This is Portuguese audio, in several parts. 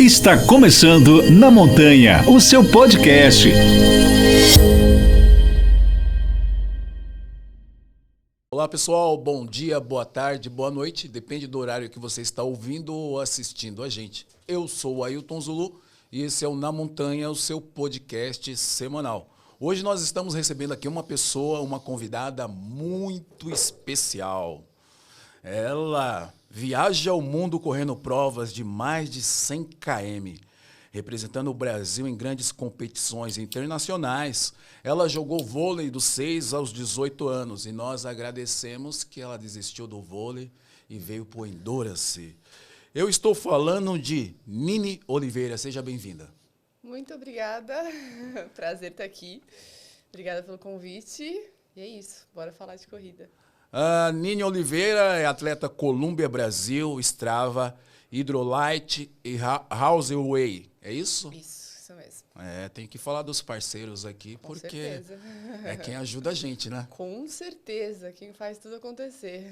Está começando Na Montanha, o seu podcast. Olá pessoal, bom dia, boa tarde, boa noite, depende do horário que você está ouvindo ou assistindo a gente. Eu sou o Ailton Zulu e esse é o Na Montanha, o seu podcast semanal. Hoje nós estamos recebendo aqui uma pessoa, uma convidada muito especial. Ela viaja o mundo correndo provas de mais de 100 km, representando o Brasil em grandes competições internacionais. Ela jogou vôlei dos 6 aos 18 anos e nós agradecemos que ela desistiu do vôlei e veio para o Endurance. Eu estou falando de Nini Oliveira. Seja bem-vinda. Muito obrigada. Prazer estar aqui. Obrigada pelo convite. E é isso, bora falar de corrida. A Nini Oliveira é atleta Columbia Brasil, Strava, Hydrolite e Houseway. É isso? Isso mesmo. Tem que falar dos parceiros aqui, Com porque certeza. é quem ajuda a gente, né? Com certeza, quem faz tudo acontecer.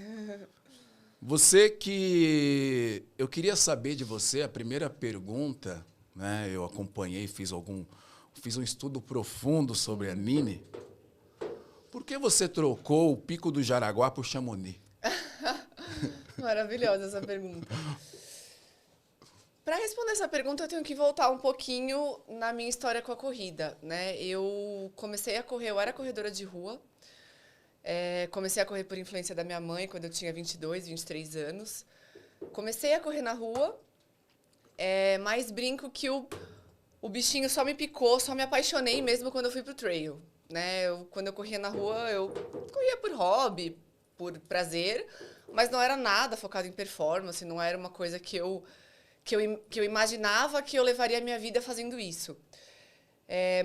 Você que... Eu queria saber de você, a primeira pergunta, né? Eu acompanhei, fiz um estudo profundo sobre a Nini. Por que você trocou o Pico do Jaraguá por Chamonix? Maravilhosa essa pergunta. Para responder essa pergunta, eu tenho que voltar um pouquinho na minha história com a corrida, né? Eu comecei a correr, eu era corredora de rua. Comecei a correr por influência da minha mãe quando eu tinha 22, 23 anos. Comecei a correr na rua, mas brinco que o bichinho só me picou, só me apaixonei mesmo quando eu fui pro trail. Né? Quando eu corria na rua, eu corria por hobby, por prazer, mas não era nada focado em performance, não era uma coisa que eu imaginava que eu levaria a minha vida fazendo isso.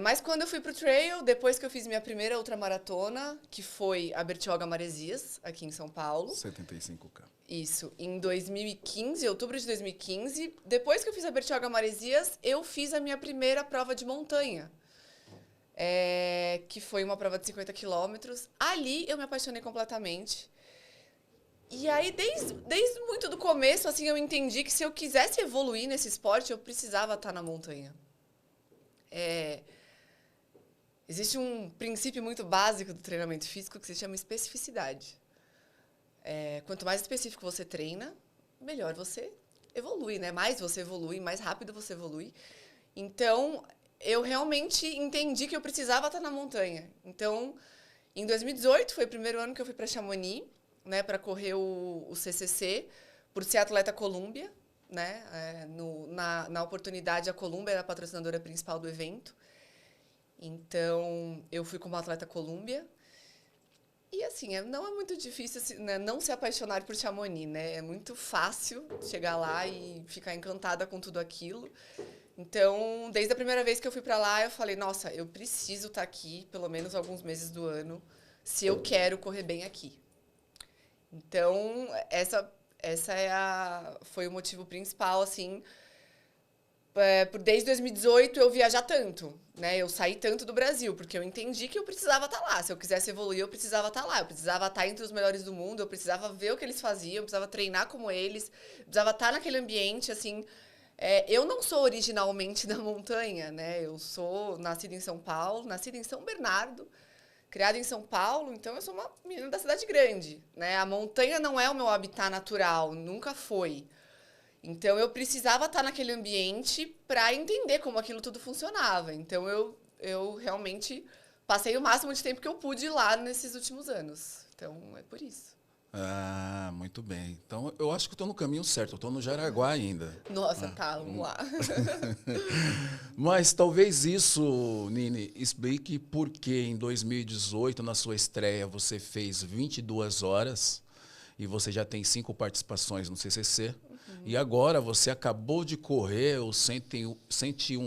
Mas quando eu fui pro trail, depois que eu fiz minha primeira ultramaratona, que foi a Bertioga Maresias, aqui em São Paulo. 75K. Isso, em 2015, outubro de 2015. Depois que eu fiz a Bertioga Maresias, eu fiz a minha primeira prova de montanha. Que foi uma prova de 50 quilômetros. Ali eu me apaixonei completamente. E aí, desde muito do começo, assim, eu entendi que se eu quisesse evoluir nesse esporte, eu precisava estar na montanha. Existe um princípio muito básico do treinamento físico que se chama especificidade. Quanto mais específico você treina, melhor você evolui, né? Mais você evolui, mais rápido você evolui. Então, eu realmente entendi que eu precisava estar na montanha. Então, em 2018, foi o primeiro ano que eu fui para Chamonix, né, para correr o CCC, por ser atleta Columbia, né? Na oportunidade, a Columbia era a patrocinadora principal do evento. Então, eu fui como atleta Columbia. E, assim, não é muito difícil né, não se apaixonar por Chamonix, né? É muito fácil chegar lá e ficar encantada com tudo aquilo. Então, desde a primeira vez que eu fui para lá, eu falei, nossa, eu preciso estar aqui pelo menos alguns meses do ano, se eu quero correr bem aqui. Então, foi o motivo principal, assim, desde 2018 eu viajar tanto, né? Eu saí tanto do Brasil, porque eu entendi que eu precisava estar lá. Se eu quisesse evoluir, eu precisava estar lá. Eu precisava estar entre os melhores do mundo, eu precisava ver o que eles faziam, eu precisava treinar como eles, eu precisava estar naquele ambiente, assim. Eu não sou originalmente da montanha, né? Eu sou nascida em São Paulo, nascida em São Bernardo, criada em São Paulo, então eu sou uma menina da cidade grande, né? A montanha não é o meu habitat natural, nunca foi. Então eu precisava estar naquele ambiente para entender como aquilo tudo funcionava. Então eu realmente passei o máximo de tempo que eu pude lá nesses últimos anos. Então é por isso. Ah, muito bem. Então, eu acho que eu estou no caminho certo. Eu estou no Jaraguá ainda. Nossa, tá, vamos lá. Mas talvez isso, Nini, explique por que em 2018, na sua estreia, você fez 22 horas e você já tem 5 participações no CCC. Uhum. E agora você acabou de correr o 101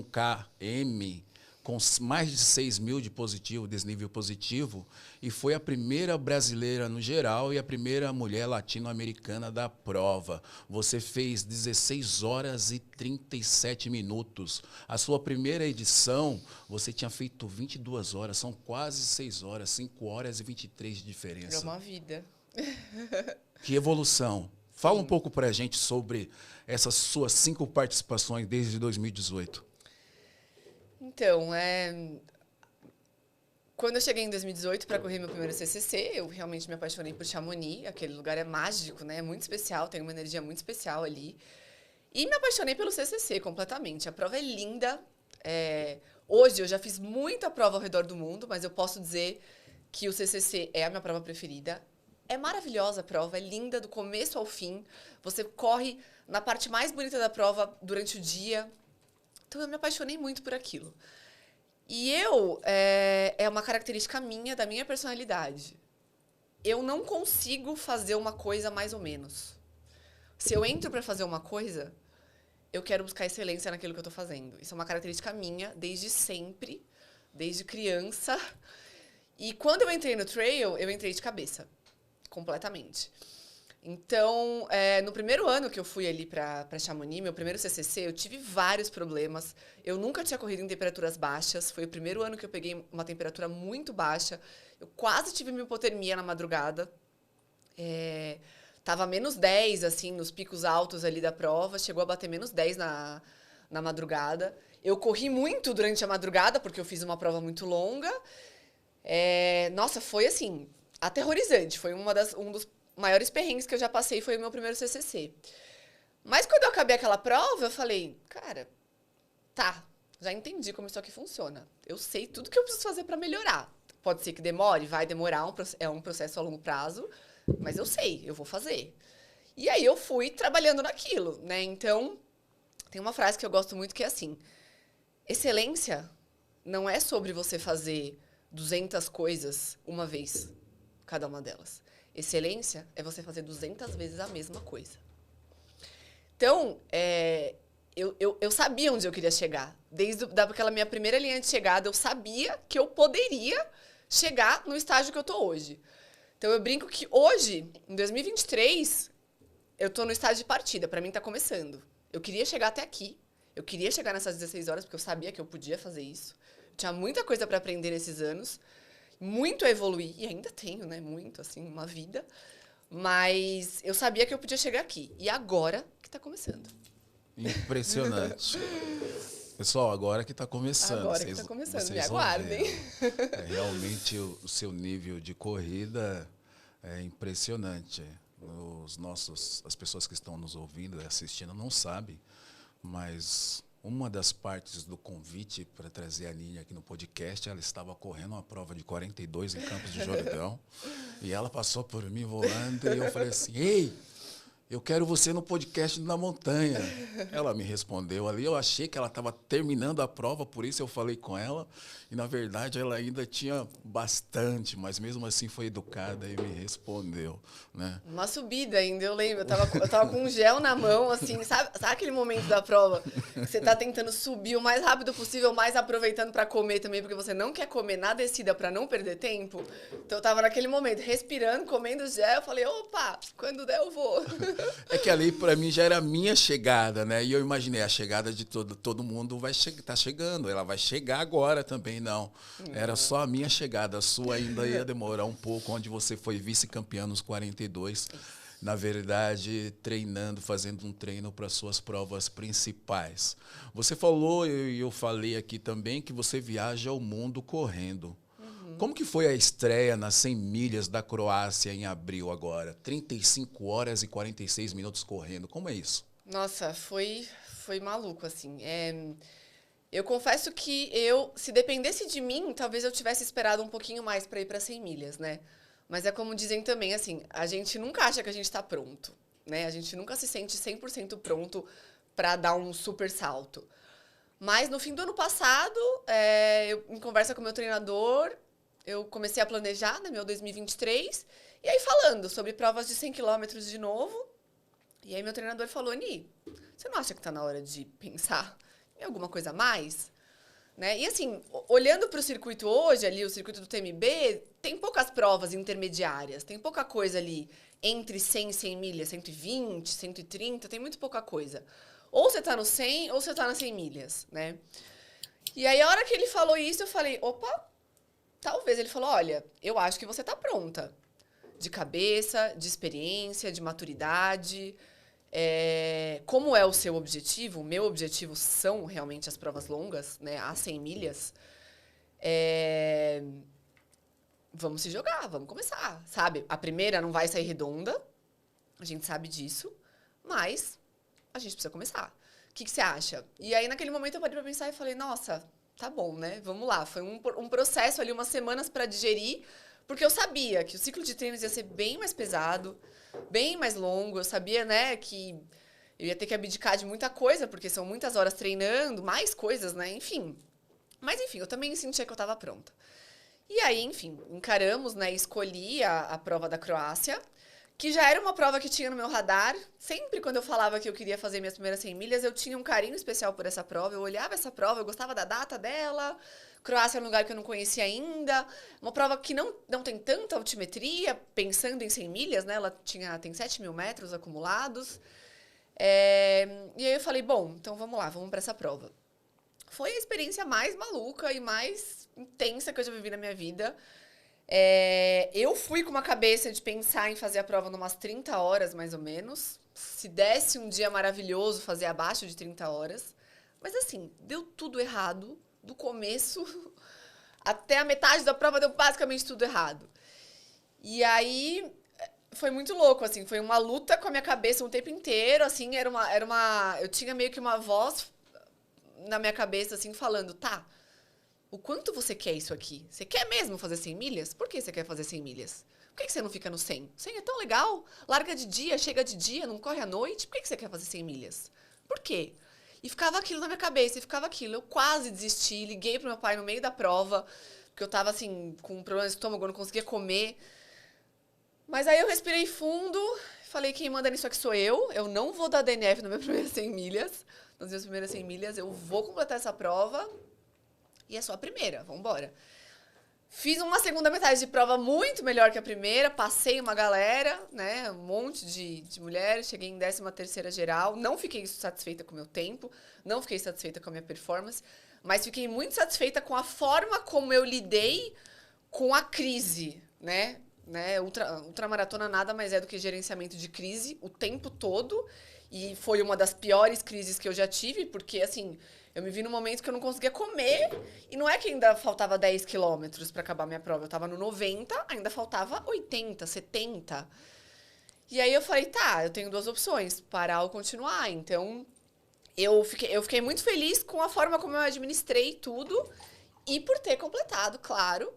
km com mais de 6 mil de positivo, desnível positivo, e foi a primeira brasileira no geral e a primeira mulher latino-americana da prova. Você fez 16 horas e 37 minutos. A sua primeira edição, você tinha feito 22 horas, são quase 6 horas, 5 horas e 23 de diferença. É uma vida. Que evolução Fala um pouco pra gente sobre essas suas 5 participações desde 2018. Então, quando eu cheguei em 2018 para correr meu primeiro CCC, eu realmente me apaixonei por Chamonix. Aquele lugar é mágico, né? É muito especial, tem uma energia muito especial ali. E me apaixonei pelo CCC completamente. A prova é linda. Hoje eu já fiz muita prova ao redor do mundo, mas eu posso dizer que o CCC é a minha prova preferida. É maravilhosa a prova, é linda do começo ao fim. Você corre na parte mais bonita da prova durante o dia. Então eu me apaixonei muito por aquilo. E é uma característica minha, da minha personalidade. Eu não consigo fazer uma coisa mais ou menos. Se eu entro para fazer uma coisa, eu quero buscar excelência naquilo que eu estou fazendo. Isso é uma característica minha desde sempre, desde criança. E quando eu entrei no trail, eu entrei de cabeça, completamente. Então, no primeiro ano que eu fui ali para Chamonix, meu primeiro CCC, eu tive vários problemas. Eu nunca tinha corrido em temperaturas baixas. Foi o primeiro ano que eu peguei uma temperatura muito baixa. Eu quase tive uma hipotermia na madrugada. Tava -10, assim, nos picos altos ali da prova. Chegou a bater -10 na madrugada. Eu corri muito durante a madrugada, porque eu fiz uma prova muito longa. Nossa, foi, assim, aterrorizante. Foi um dos maiores perrengues que eu já passei, foi o meu primeiro CCC. Mas quando eu acabei aquela prova, eu falei, cara, tá, já entendi como isso aqui funciona. Eu sei tudo que eu preciso fazer para melhorar. Pode ser que demore, vai demorar, é um processo a longo prazo, mas eu sei, eu vou fazer. E aí eu fui trabalhando naquilo, né? Então, tem uma frase que eu gosto muito que é assim, excelência não é sobre você fazer 200 coisas uma vez, cada uma delas. Excelência é você fazer 200 vezes a mesma coisa. Então, eu sabia onde eu queria chegar. Desde aquela minha primeira linha de chegada, eu sabia que eu poderia chegar no estágio que eu tô hoje. Então, eu brinco que hoje, em 2023, eu tô no estágio de partida. Para mim, tá começando. Eu queria chegar até aqui. Eu queria chegar nessas 16 horas, porque eu sabia que eu podia fazer isso. Eu tinha muita coisa para aprender nesses anos. Muito a evoluir, e ainda tenho, né? Muito, assim, uma vida. Mas eu sabia que eu podia chegar aqui. E agora que tá começando. Impressionante. Pessoal, agora que tá começando. Agora que tá começando, me aguardem. Realmente o seu nível de corrida é impressionante. As pessoas que estão nos ouvindo e assistindo não sabem, mas uma das partes do convite para trazer a Ninha aqui no podcast, ela estava correndo uma prova de 42 em Campos do Jordão, e ela passou por mim voando, e eu falei assim, ei, eu quero você no podcast Na Montanha. Ela me respondeu ali, eu achei que ela estava terminando a prova, por isso eu falei com ela, e na verdade ela ainda tinha bastante, mas mesmo assim foi educada e me respondeu, né? Uma subida ainda, eu lembro, eu tava com um gel na mão, assim, sabe aquele momento da prova que você tá tentando subir o mais rápido possível, mas aproveitando para comer também, porque você não quer comer na descida para não perder tempo? Então eu tava naquele momento, respirando, comendo gel, eu falei, opa, quando der eu vou. É que ali, para mim, já era a minha chegada, né? E eu imaginei, a chegada de todo mundo tá chegando. Ela vai chegar agora também, não. Era só a minha chegada. A sua ainda ia demorar um pouco, onde você foi vice-campeã nos 42. Na verdade, treinando, fazendo um treino para suas provas principais. Você falou, e eu falei aqui também, que você viaja o mundo correndo. Como que foi a estreia nas 100 milhas da Croácia em abril agora? 35 horas e 46 minutos correndo. Como é isso? Nossa, foi maluco, assim. Eu confesso que se dependesse de mim, talvez eu tivesse esperado um pouquinho mais para ir para 100 milhas, né? Mas é como dizem também, assim, a gente nunca acha que a gente está pronto, né? A gente nunca se sente 100% pronto para dar um super salto. Mas no fim do ano passado, eu, em conversa com o meu treinador, eu comecei a planejar, né, meu 2023, e aí falando sobre provas de 100 quilômetros de novo. E aí meu treinador falou, Ni, você não acha que está na hora de pensar em alguma coisa a mais? Né? E assim, olhando para o circuito hoje, ali, o circuito do TMB, tem poucas provas intermediárias, tem pouca coisa ali entre 100 e 100 milhas, 120, 130, tem muito pouca coisa. Ou você está no 100 ou você está nas 100 milhas, né? E aí a hora que ele falou isso, eu falei, opa, talvez. Ele falou, olha, eu acho que você está pronta. de cabeça, de experiência, de maturidade. Como é o seu objetivo? O meu objetivo são realmente as provas longas, né? As 100 milhas. Vamos se jogar, vamos começar, sabe? A primeira não vai sair redonda, a gente sabe disso, mas a gente precisa começar. O que você acha? E aí, naquele momento, eu parei pra pensar e falei, nossa, tá bom, né? Vamos lá. Foi um processo ali, umas semanas para digerir, porque eu sabia que o ciclo de treinos ia ser bem mais pesado, bem mais longo. Eu sabia, né, que eu ia ter que abdicar de muita coisa, porque são muitas horas treinando, mais coisas, né? Enfim. Mas, enfim, eu também sentia que eu estava pronta. E aí, enfim, encaramos, né? Escolhi a prova da Croácia, que já era uma prova que tinha no meu radar. Sempre quando eu falava que eu queria fazer minhas primeiras 100 milhas, eu tinha um carinho especial por essa prova. Eu olhava essa prova, eu gostava da data dela. Croácia é um lugar que eu não conhecia ainda. Uma prova que não tem tanta altimetria, pensando em 100 milhas, né? Ela tem 7 mil metros acumulados. E aí eu falei, bom, então vamos lá, vamos para essa prova. Foi a experiência mais maluca e mais intensa que eu já vivi na minha vida. Eu fui com uma cabeça de pensar em fazer a prova em umas 30 horas, mais ou menos. Se desse um dia maravilhoso, fazer abaixo de 30 horas. Mas assim, deu tudo errado. Do começo até a metade da prova deu basicamente tudo errado. E aí foi muito louco, assim. Foi uma luta com a minha cabeça o tempo inteiro, assim. Eu tinha meio que uma voz na minha cabeça, assim, falando, tá, o quanto você quer isso aqui? Você quer mesmo fazer 100 milhas? Por que você quer fazer 100 milhas? Por que você não fica no 100? 100 é tão legal. Larga de dia, chega de dia, não corre à noite. Por que você quer fazer 100 milhas? Por quê? E ficava aquilo na minha cabeça, e ficava aquilo. Eu quase desisti, liguei pro meu pai no meio da prova, porque eu tava, assim, com um problema de estômago, eu não conseguia comer. Mas aí eu respirei fundo, falei, quem manda nisso aqui sou eu. Eu não vou dar DNF nas minhas primeiras 100 milhas. Nas minhas primeiras 100 milhas, eu vou completar essa prova. E é só a primeira, vamos embora. Fiz uma segunda metade de prova muito melhor que a primeira, passei uma galera, né, um monte de mulheres, cheguei em 13ª geral, não fiquei satisfeita com o meu tempo, não fiquei satisfeita com a minha performance, mas fiquei muito satisfeita com a forma como eu lidei com a crise, né? Ultramaratona nada mais é do que gerenciamento de crise o tempo todo, e foi uma das piores crises que eu já tive, porque, assim, eu me vi num momento que eu não conseguia comer, e não é que ainda faltava 10 quilômetros para acabar minha prova, eu tava no 90, ainda faltava 80, 70. E aí eu falei, tá, eu tenho duas opções, parar ou continuar. Então, eu fiquei muito feliz com a forma como eu administrei tudo, e por ter completado, claro.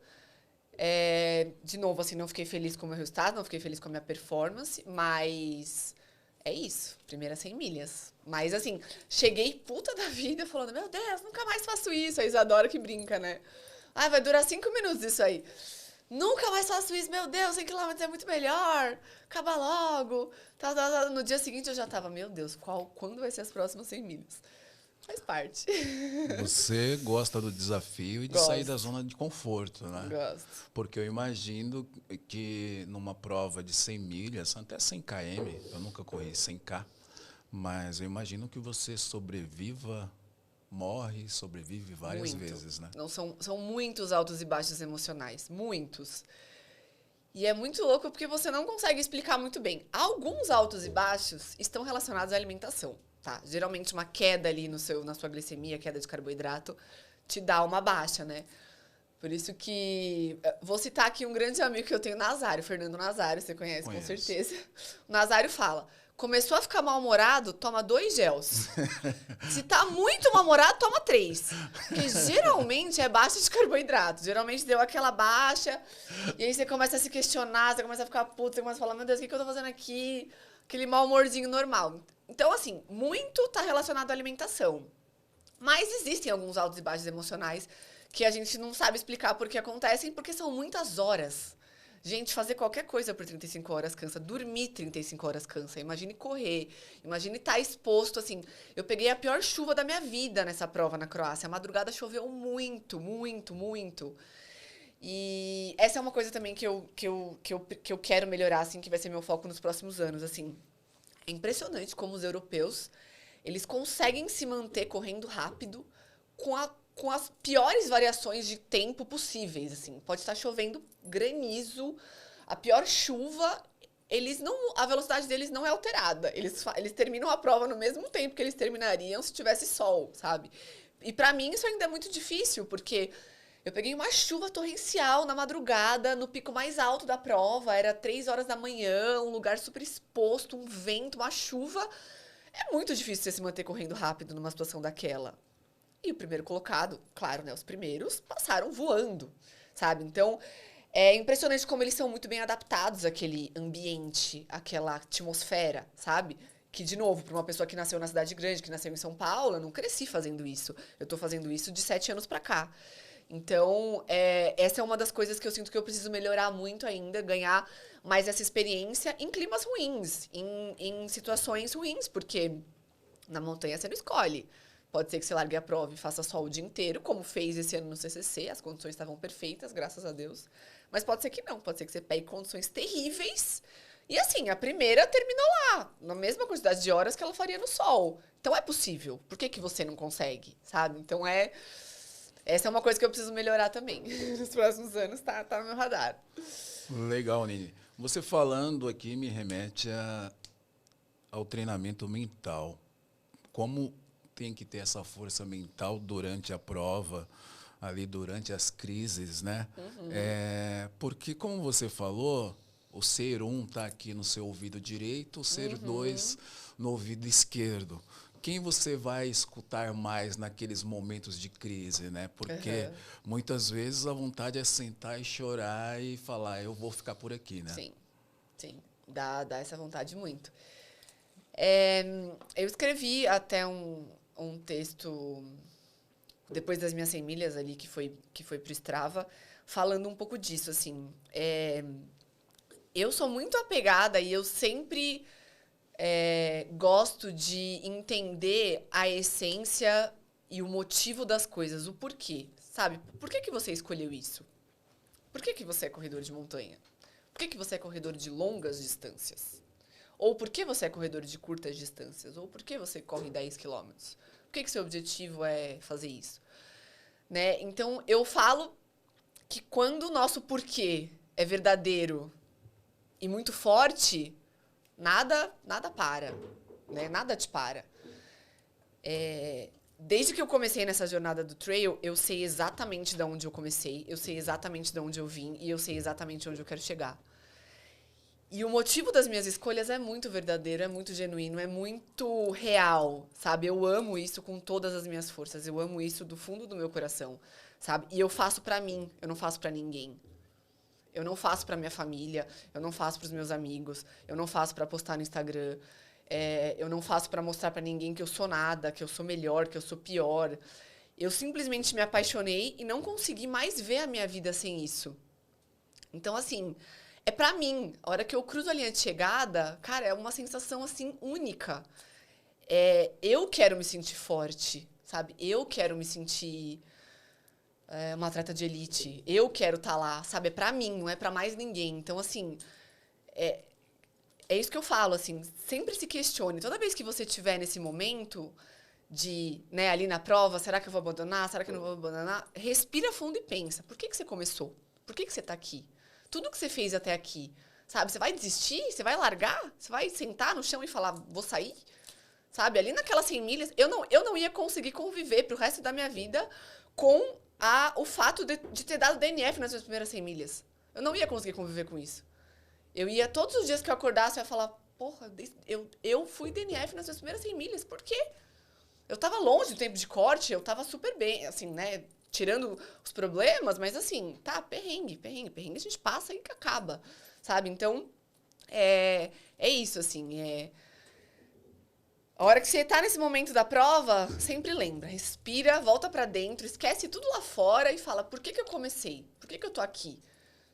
De novo, assim, não fiquei feliz com o meu resultado, não fiquei feliz com a minha performance, mas é isso, primeiras 100 milhas. Mas, assim, cheguei puta da vida falando, meu Deus, nunca mais faço isso. A Isadora que brinca, né? Ai, vai durar 5 minutos isso aí. Nunca mais faço isso, meu Deus, 100 km é muito melhor. Acaba logo. No dia seguinte eu já tava, meu Deus, quando vai ser as próximas 100 milhas? Faz parte. Você gosta do desafio e de sair da zona de conforto, né? Gosto. Porque eu imagino que numa prova de 100 milhas, até 100 km, eu nunca corri 100K, mas eu imagino que você sobrevive várias vezes, né? Não, são muitos altos e baixos emocionais, muitos. E é muito louco porque você não consegue explicar muito bem. Alguns altos e baixos estão relacionados à alimentação. Tá, geralmente uma queda ali na sua glicemia, queda de carboidrato, te dá uma baixa, né? Por isso que... Vou citar aqui um grande amigo que eu tenho, Nazário, Fernando Nazário, você conhece com certeza. O Nazário fala, começou a ficar mal-humorado, toma 2 gels. Se tá muito mal-humorado, toma 3. Porque geralmente é baixa de carboidrato. Geralmente deu aquela baixa, e aí você começa a se questionar, você começa a ficar puto, você começa a falar, meu Deus, o que eu tô fazendo aqui? Aquele mau-humorzinho normal. Então, assim, muito está relacionado à alimentação. Mas existem alguns altos e baixos emocionais que a gente não sabe explicar por que acontecem, porque são muitas horas. Gente, fazer qualquer coisa por 35 horas cansa. Dormir 35 horas cansa. Imagine correr. Imagine estar exposto, assim. Eu peguei a pior chuva da minha vida nessa prova na Croácia. A madrugada choveu muito, muito, muito. E essa é uma coisa também que eu quero melhorar, assim, que vai ser meu foco nos próximos anos, assim. É impressionante como os europeus, eles conseguem se manter correndo rápido com as piores variações de tempo possíveis, assim. Pode estar chovendo granizo, a pior chuva, a velocidade deles não é alterada. Eles terminam a prova no mesmo tempo que eles terminariam se tivesse sol, sabe? E pra mim isso ainda é muito difícil, porque eu peguei uma chuva torrencial na madrugada, no pico mais alto da prova, era 3 horas da manhã, um lugar super exposto, um vento, uma chuva. É muito difícil você se manter correndo rápido numa situação daquela. E o primeiro colocado, claro, né? Os primeiros passaram voando, sabe? Então, é impressionante como eles são muito bem adaptados àquele ambiente, àquela atmosfera, sabe? Que, de novo, para uma pessoa que nasceu na cidade grande, que nasceu em São Paulo, eu não cresci fazendo isso. Eu tô fazendo isso de 7 anos pra cá. Então, essa é uma das coisas que eu sinto que eu preciso melhorar muito ainda, ganhar mais essa experiência em climas ruins, em situações ruins, porque na montanha você não escolhe. Pode ser que você largue a prova e faça sol o dia inteiro, como fez esse ano no CCC, as condições estavam perfeitas, graças a Deus. Mas pode ser que não, pode ser que você pegue condições terríveis. E assim, a primeira terminou lá, na mesma quantidade de horas que ela faria no sol. Então é possível. Por que você não consegue, sabe? Então essa é uma coisa que eu preciso melhorar também. Nos próximos anos tá no meu radar. Legal, Nini. Você falando aqui me remete ao treinamento mental. Como tem que ter essa força mental durante a prova, ali durante as crises, né? Porque, como você falou, o ser 1 está aqui no seu ouvido direito, o ser 2 no ouvido esquerdo. Quem você vai escutar mais naqueles momentos de crise, né? Porque muitas vezes a vontade é sentar e chorar e falar, eu vou ficar por aqui, né? Sim. Dá essa vontade muito. Eu escrevi até um texto, depois das minhas 100 milhas ali, que foi pro Strava, falando um pouco disso, assim. Eu sou muito apegada e eu sempre gosto de entender a essência e o motivo das coisas, o porquê, sabe? Por que você escolheu isso? Por que você é corredor de montanha? Por que você é corredor de longas distâncias? Ou por que você é corredor de curtas distâncias? Ou por que você corre 10 quilômetros? Por que seu objetivo é fazer isso? Né? Então, eu falo que quando o nosso porquê é verdadeiro e muito forte, nada para, né? Nada te para. Desde que eu comecei nessa jornada do trail, eu sei exatamente de onde eu comecei, eu sei exatamente de onde eu vim e eu sei exatamente onde eu quero chegar. E o motivo das minhas escolhas é muito verdadeiro, é muito genuíno, é muito real, sabe? Eu amo isso com todas as minhas forças, eu amo isso do fundo do meu coração, sabe? E eu faço pra mim, eu não faço pra ninguém. Eu não faço pra minha família, eu não faço pros meus amigos, eu não faço pra postar no Instagram, eu não faço pra mostrar pra ninguém que eu sou nada, que eu sou melhor, que eu sou pior. Eu simplesmente me apaixonei e não consegui mais ver a minha vida sem isso. Então, assim, é pra mim. A hora que eu cruzo a linha de chegada, cara, é uma sensação, assim, única. Eu quero me sentir forte, sabe? Eu quero me sentir uma atleta de elite. Eu quero estar lá, sabe? É pra mim, não é pra mais ninguém. Então, assim, é isso que eu falo, assim, sempre se questione. Toda vez que você estiver nesse momento de, né, ali na prova, será que eu vou abandonar? Será que eu não vou abandonar? Respira fundo e pensa. Por que você começou? Por que você tá aqui? Tudo que você fez até aqui, sabe? Você vai desistir? Você vai largar? Você vai sentar no chão e falar, vou sair? Sabe? Ali naquelas 100 milhas, eu não ia conseguir conviver pro resto da minha vida com o fato de ter dado DNF nas minhas primeiras 100 milhas. Eu não ia conseguir conviver com isso. Eu ia, todos os dias que eu acordasse, eu ia falar, porra, eu fui DNF nas minhas primeiras 100 milhas. Por quê? Eu tava longe do tempo de corte, eu tava super bem, assim, né? Tirando os problemas, mas assim, tá, perrengue a gente passa e acaba, sabe? Então, é isso, assim, A hora que você tá nesse momento da prova, sempre lembra, respira, volta pra dentro, esquece tudo lá fora e fala, por que eu comecei? Por que eu tô aqui?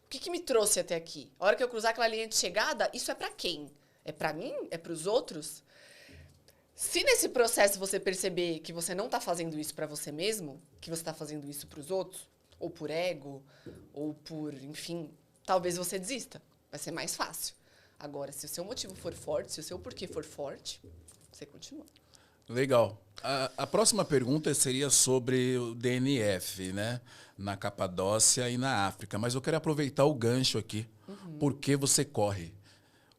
O que me trouxe até aqui? A hora que eu cruzar aquela linha de chegada, isso é pra quem? É pra mim? É pros outros? Se nesse processo você perceber que você não tá fazendo isso pra você mesmo, que você tá fazendo isso pros outros, ou por ego, ou por, enfim, talvez você desista. Vai ser mais fácil. Agora, se o seu motivo for forte, se o seu porquê for forte, você continua. Legal. A próxima pergunta seria sobre o DNF, né? Na Capadócia e na África. Mas eu quero aproveitar o gancho aqui. Por que você corre?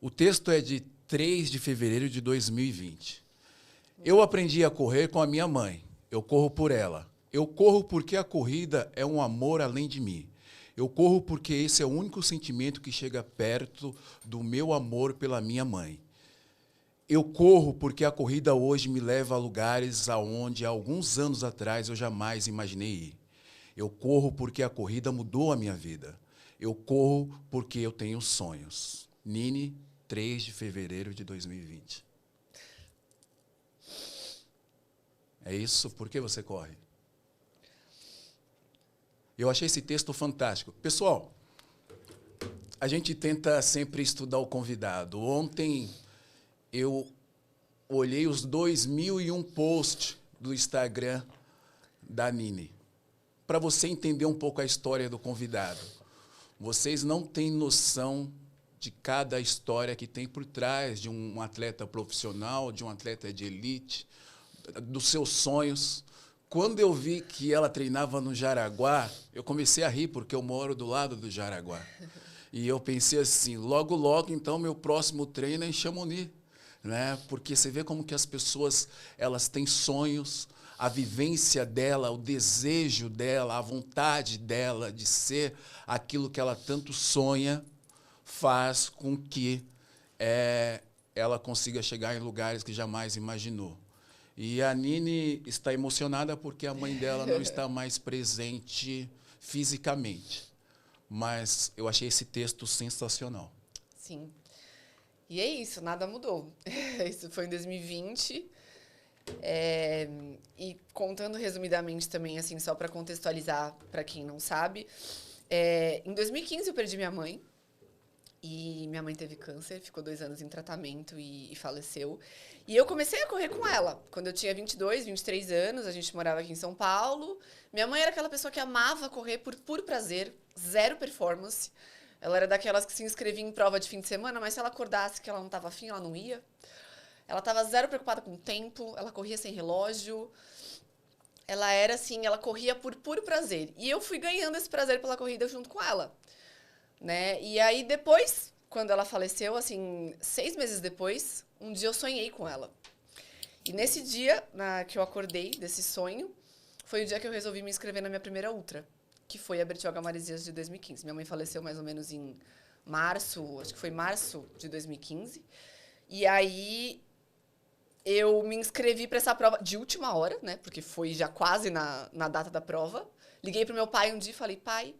O texto é de 3 de fevereiro de 2020. Eu aprendi a correr com a minha mãe. Eu corro por ela. Eu corro porque a corrida é um amor além de mim. Eu corro porque esse é o único sentimento que chega perto do meu amor pela minha mãe. Eu corro porque a corrida hoje me leva a lugares aonde há alguns anos atrás eu jamais imaginei ir. Eu corro porque a corrida mudou a minha vida. Eu corro porque eu tenho sonhos. Nini, 3 de fevereiro de 2020. É isso? Por que você corre? Eu achei esse texto fantástico. Pessoal, a gente tenta sempre estudar o convidado. Ontem eu olhei os 2001 posts do Instagram da Nini, para você entender um pouco a história do convidado. Vocês não têm noção de cada história que tem por trás de um atleta profissional, de um atleta de elite, dos seus sonhos. Quando eu vi que ela treinava no Jaraguá, eu comecei a rir, porque eu moro do lado do Jaraguá. E eu pensei assim, logo, logo, então, meu próximo treino é em Chamonix. Né? Porque você vê como que as pessoas elas têm sonhos, a vivência dela, o desejo dela, a vontade dela de ser aquilo que ela tanto sonha, faz com que ela consiga chegar em lugares que jamais imaginou. E a Nini está emocionada porque a mãe dela não está mais presente fisicamente. Mas eu achei esse texto sensacional. Sim. E é isso, nada mudou. Isso foi em 2020. E contando resumidamente também, assim, só para contextualizar para quem não sabe, em 2015 eu perdi minha mãe. E minha mãe teve câncer, ficou 2 anos em tratamento e faleceu. E eu comecei a correr com ela. Quando eu tinha 22, 23 anos, a gente morava aqui em São Paulo. Minha mãe era aquela pessoa que amava correr por puro prazer, zero performance. Ela era daquelas que se inscrevia em prova de fim de semana, mas se ela acordasse que ela não estava afim, ela não ia. Ela estava zero preocupada com o tempo, ela corria sem relógio. Ela era assim, ela corria por puro prazer. E eu fui ganhando esse prazer pela corrida junto com ela. Né? E aí depois, quando ela faleceu, assim, 6 meses depois, um dia eu sonhei com ela. E nesse dia que eu acordei desse sonho, foi o dia que eu resolvi me inscrever na minha primeira ultra, que foi a Bertioga Maresias de 2015. Minha mãe faleceu mais ou menos em março, acho que foi março de 2015. E aí eu me inscrevi para essa prova de última hora, né? Porque foi já quase na data da prova. Liguei pro meu pai um dia e falei, pai,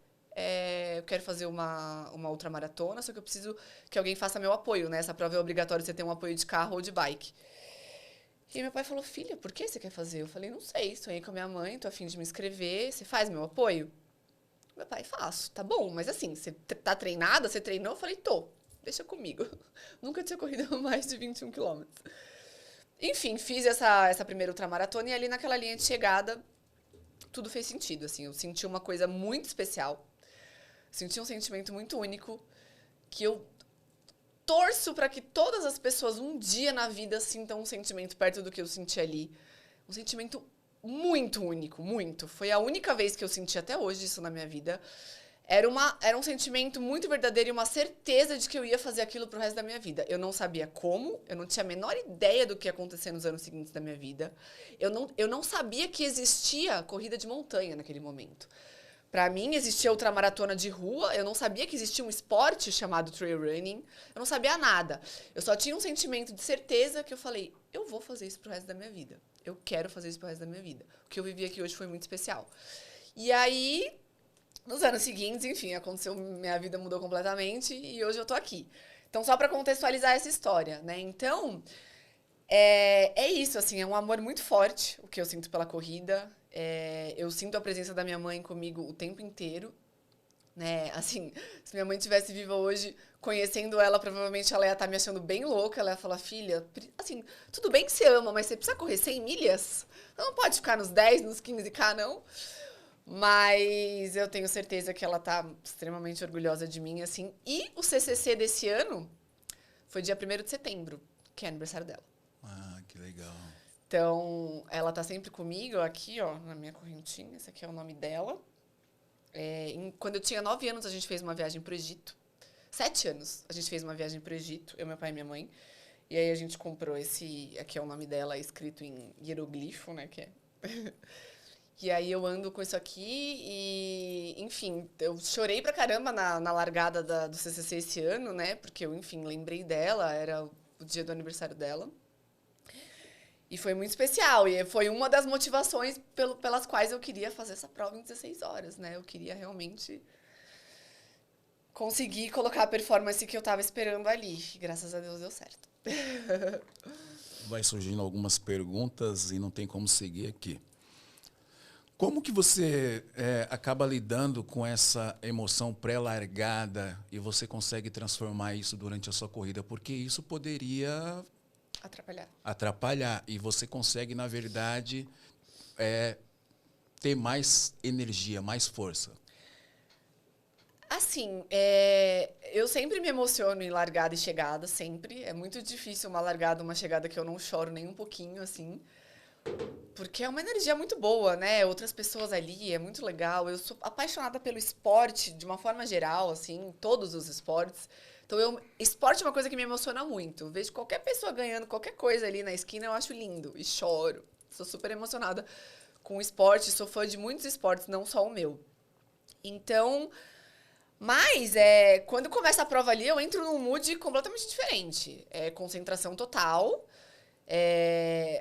eu quero fazer uma ultramaratona, só que eu preciso que alguém faça meu apoio, né? Essa prova é obrigatório você ter um apoio de carro ou de bike. E meu pai falou, filha, por que você quer fazer? Eu falei, não sei, sonhei com a minha mãe, tô a fim de me inscrever, você faz meu apoio? Meu pai, faço, tá bom, mas assim, você tá treinada, você treinou? Eu falei, tô, deixa comigo. Nunca tinha corrido mais de 21 quilômetros. Enfim, fiz essa primeira ultramaratona e ali naquela linha de chegada, tudo fez sentido, assim, eu senti uma coisa muito especial. Senti um sentimento muito único, que eu torço para que todas as pessoas um dia na vida sintam um sentimento perto do que eu senti ali. Um sentimento muito único, muito. Foi a única vez que eu senti até hoje isso na minha vida. Era um sentimento muito verdadeiro e uma certeza de que eu ia fazer aquilo pro resto da minha vida. Eu não sabia como, eu não tinha a menor ideia do que ia acontecer nos anos seguintes da minha vida. Eu não sabia que existia corrida de montanha naquele momento. Para mim, existia ultramaratona de rua, eu não sabia que existia um esporte chamado trail running, eu não sabia nada. Eu só tinha um sentimento de certeza que eu falei, eu vou fazer isso pro resto da minha vida. Eu quero fazer isso pro resto da minha vida. O que eu vivi aqui hoje foi muito especial. E aí, nos anos seguintes, enfim, aconteceu, minha vida mudou completamente e hoje eu tô aqui. Então, só para contextualizar essa história, né? Então, é isso, assim, é um amor muito forte o que eu sinto pela corrida. Eu sinto a presença da minha mãe comigo o tempo inteiro, né? Assim, se minha mãe estivesse viva hoje, conhecendo ela, provavelmente ela ia estar me achando bem louca. Ela ia falar, filha, assim, tudo bem que você ama, mas você precisa correr 100 milhas? Você não pode ficar nos 10, nos 15K, não? Mas eu tenho certeza que ela tá extremamente orgulhosa de mim, assim. E o CCC desse ano foi dia 1º de setembro, que é aniversário dela. Ah, que legal. Então, ela tá sempre comigo aqui, ó, na minha correntinha. Esse aqui é o nome dela. Quando eu tinha 9 anos, a gente fez uma viagem pro Egito. 7 anos, a gente fez uma viagem pro Egito, eu, meu pai e minha mãe. E aí a gente comprou esse... Aqui é o nome dela, escrito em hieroglifo, né? Que é... E aí eu ando com isso aqui e... Enfim, eu chorei pra caramba na largada do CCC esse ano, né? Porque eu, enfim, lembrei dela, era o dia do aniversário dela. E foi muito especial. E foi uma das motivações pelas quais eu queria fazer essa prova em 16 horas, né? Eu queria realmente conseguir colocar a performance que eu estava esperando ali. E graças a Deus deu certo. Vai surgindo algumas perguntas e não tem como seguir aqui. Como que você acaba lidando com essa emoção pré-largada e você consegue transformar isso durante a sua corrida? Porque isso poderia... Atrapalhar. E você consegue, na verdade, ter mais energia, mais força. Assim, eu sempre me emociono em largada e chegada, sempre. É muito difícil uma largada, uma chegada que eu não choro nem um pouquinho, assim. Porque é uma energia muito boa, né? Outras pessoas ali, é muito legal. Eu sou apaixonada pelo esporte, de uma forma geral, assim, todos os esportes. Então, esporte é uma coisa que me emociona muito. Vejo qualquer pessoa ganhando qualquer coisa ali na esquina, eu acho lindo. E choro. Sou super emocionada com o esporte. Sou fã de muitos esportes, não só o meu. Então, mas quando começa a prova ali, eu entro num mood completamente diferente. É concentração total.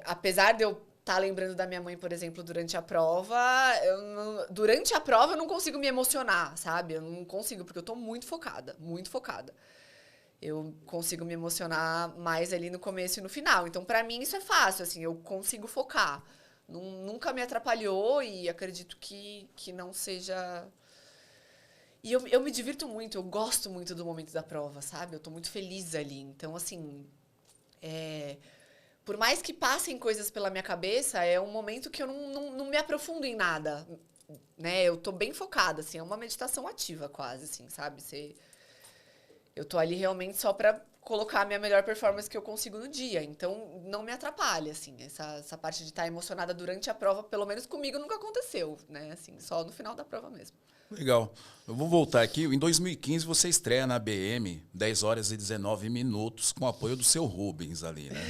Apesar de eu estar lembrando da minha mãe, por exemplo, durante a prova, durante a prova eu não consigo me emocionar, sabe? Eu não consigo, porque eu tô muito focada, muito focada. Eu consigo me emocionar mais ali no começo e no final. Então, pra mim, isso é fácil, assim, eu consigo focar. Nunca me atrapalhou e acredito que não seja... E eu me divirto muito, eu gosto muito do momento da prova, sabe? Eu tô muito feliz ali. Então, assim, por mais que passem coisas pela minha cabeça, é um momento que eu não me aprofundo em nada, né? Eu tô bem focada, assim, é uma meditação ativa quase, assim, sabe? Eu tô ali realmente só pra colocar a minha melhor performance que eu consigo no dia. Então, não me atrapalha, assim. Essa parte de estar emocionada durante a prova, pelo menos comigo, nunca aconteceu, né? Assim, só no final da prova mesmo. Legal. Eu vou voltar aqui. Em 2015, você estreia na BM 10 horas e 19 minutos, com o apoio do seu Rubens ali, né?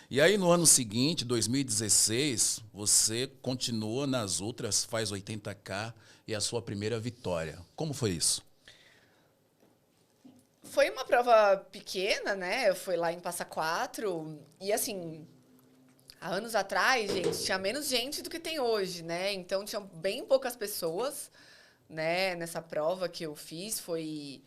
E aí, no ano seguinte, 2016, você continua nas ultras, faz 80K e a sua primeira vitória. Como foi isso? Foi uma prova pequena, né? Eu fui lá em Passa Quatro. E, assim, há anos atrás, gente, tinha menos gente do que tem hoje, né? Então, tinha bem poucas pessoas, né? Nessa prova que eu fiz. Foi...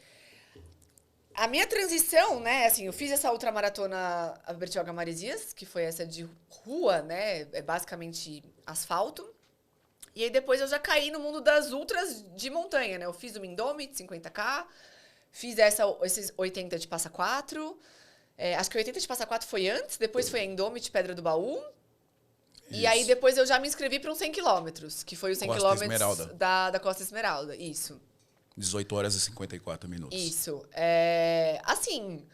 A minha transição, né? Assim, eu fiz essa ultramaratona a Bertioga Maresias, que foi essa de rua, né? É basicamente asfalto. E aí, depois, eu já caí no mundo das ultras de montanha, né? Eu fiz o Indomit, 50K. Fiz esses 80 de Passa Quatro. Acho que o 80 de Passa Quatro foi antes, depois foi a Indomit Pedra do Baú. Isso. E aí depois eu já me inscrevi para uns 100 quilômetros, que foi os 100 quilômetros da Costa Esmeralda. Isso. 18 horas e 54 minutos. Isso. Assim,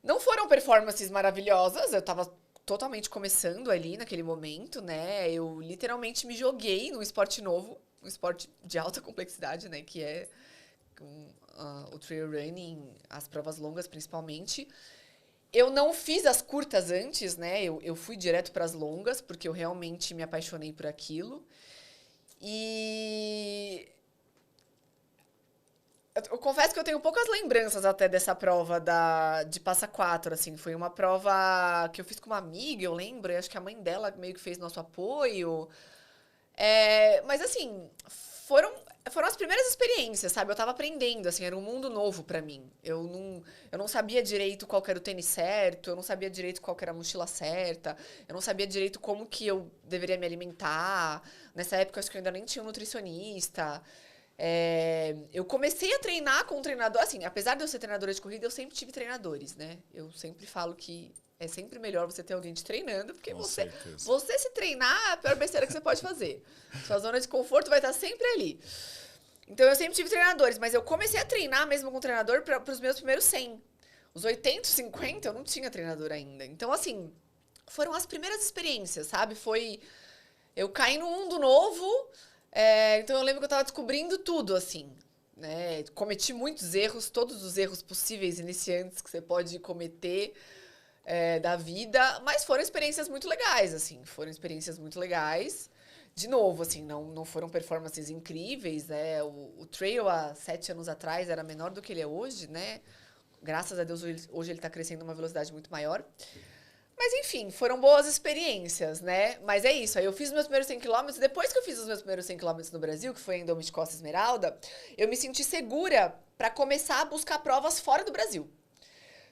não foram performances maravilhosas, eu tava totalmente começando ali naquele momento, né? Eu literalmente me joguei num esporte novo, um esporte de alta complexidade, né? Que é o trail running, as provas longas principalmente. Eu não fiz as curtas antes, né? Eu fui direto para as longas, porque eu realmente me apaixonei por aquilo. E eu confesso que eu tenho poucas lembranças até dessa prova de Passa Quatro, assim. Foi uma prova que eu fiz com uma amiga, eu lembro. E acho que a mãe dela meio que fez nosso apoio. Mas, assim, foram as primeiras experiências, sabe? Eu tava aprendendo, assim, era um mundo novo pra mim. Eu não sabia direito qual que era o tênis certo, eu não sabia direito qual que era a mochila certa, eu não sabia direito como que eu deveria me alimentar. Nessa época, acho que eu ainda nem tinha um nutricionista. Eu comecei a treinar com um treinador, assim, apesar de eu ser treinadora de corrida, eu sempre tive treinadores, né? Eu sempre falo que é sempre melhor você ter alguém te treinando, porque você se treinar é a pior besteira que você pode fazer. Sua zona de conforto vai estar sempre ali. Então, eu sempre tive treinadores, mas eu comecei a treinar mesmo com treinador para os meus primeiros 100. Os 80, 50, eu não tinha treinador ainda. Então, assim, foram as primeiras experiências, sabe? Foi eu caí num mundo novo, então eu lembro que eu tava descobrindo tudo, assim, né? Cometi muitos erros, todos os erros possíveis iniciantes que você pode cometer da vida, mas foram experiências muito legais, assim, foram experiências muito legais. De novo, assim, não foram performances incríveis, né? O trail há 7 anos atrás era menor do que ele é hoje, né? Graças a Deus, hoje ele está crescendo a uma velocidade muito maior. Mas, enfim, foram boas experiências, né? Mas é isso, aí eu fiz os meus primeiros 100 quilômetros. Depois que eu fiz os meus primeiros 100 quilômetros no Brasil, que foi em Indomit Costa Esmeralda, eu me senti segura para começar a buscar provas fora do Brasil.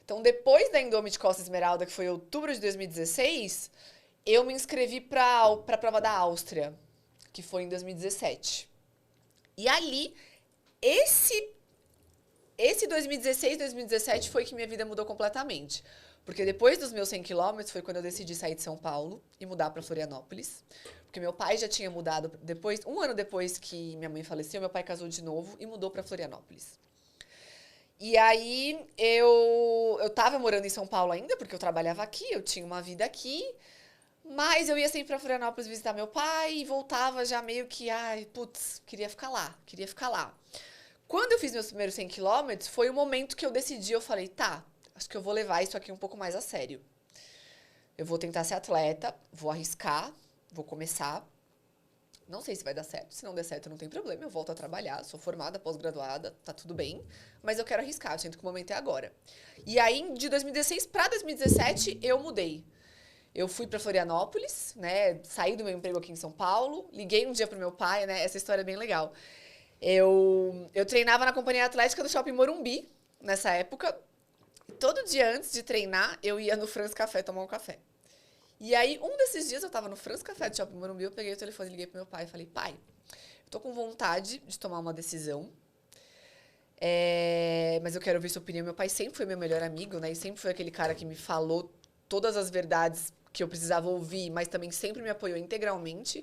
Então, depois da Indomit Costa Esmeralda, que foi em outubro de 2016, eu me inscrevi para a prova da Áustria, que foi em 2017. E ali, esse 2016, 2017 foi que minha vida mudou completamente. Porque depois dos meus 100 quilômetros foi quando eu decidi sair de São Paulo e mudar para Florianópolis. Porque meu pai já tinha mudado, um ano depois que minha mãe faleceu, meu pai casou de novo e mudou para Florianópolis. E aí eu tava morando em São Paulo ainda, porque eu trabalhava aqui, eu tinha uma vida aqui. Mas eu ia sempre pra Florianópolis visitar meu pai e voltava já meio que, queria ficar lá. Quando eu fiz meus primeiros 100 quilômetros, foi o momento que eu decidi, eu falei, tá, acho que eu vou levar isso aqui um pouco mais a sério. Eu vou tentar ser atleta, vou arriscar, vou começar. Não sei se vai dar certo, se não der certo não tem problema, eu volto a trabalhar, sou formada, pós-graduada, tá tudo bem. Mas eu quero arriscar, eu sinto que o momento é agora. E aí, de 2016 pra 2017, eu mudei. Eu fui para Florianópolis, né? Saí do meu emprego aqui em São Paulo, liguei um dia pro meu pai, né? Essa história é bem legal. Eu treinava na Companhia Atlética do Shopping Morumbi, nessa época. E todo dia antes de treinar, eu ia no Franz Café tomar um café. E aí, um desses dias, eu tava no Franz Café do Shopping Morumbi, eu peguei o telefone e liguei pro meu pai e falei, pai, eu tô com vontade de tomar uma decisão, mas eu quero ouvir sua opinião. Meu pai sempre foi meu melhor amigo, né? E sempre foi aquele cara que me falou todas as verdades que eu precisava ouvir, mas também sempre me apoiou integralmente.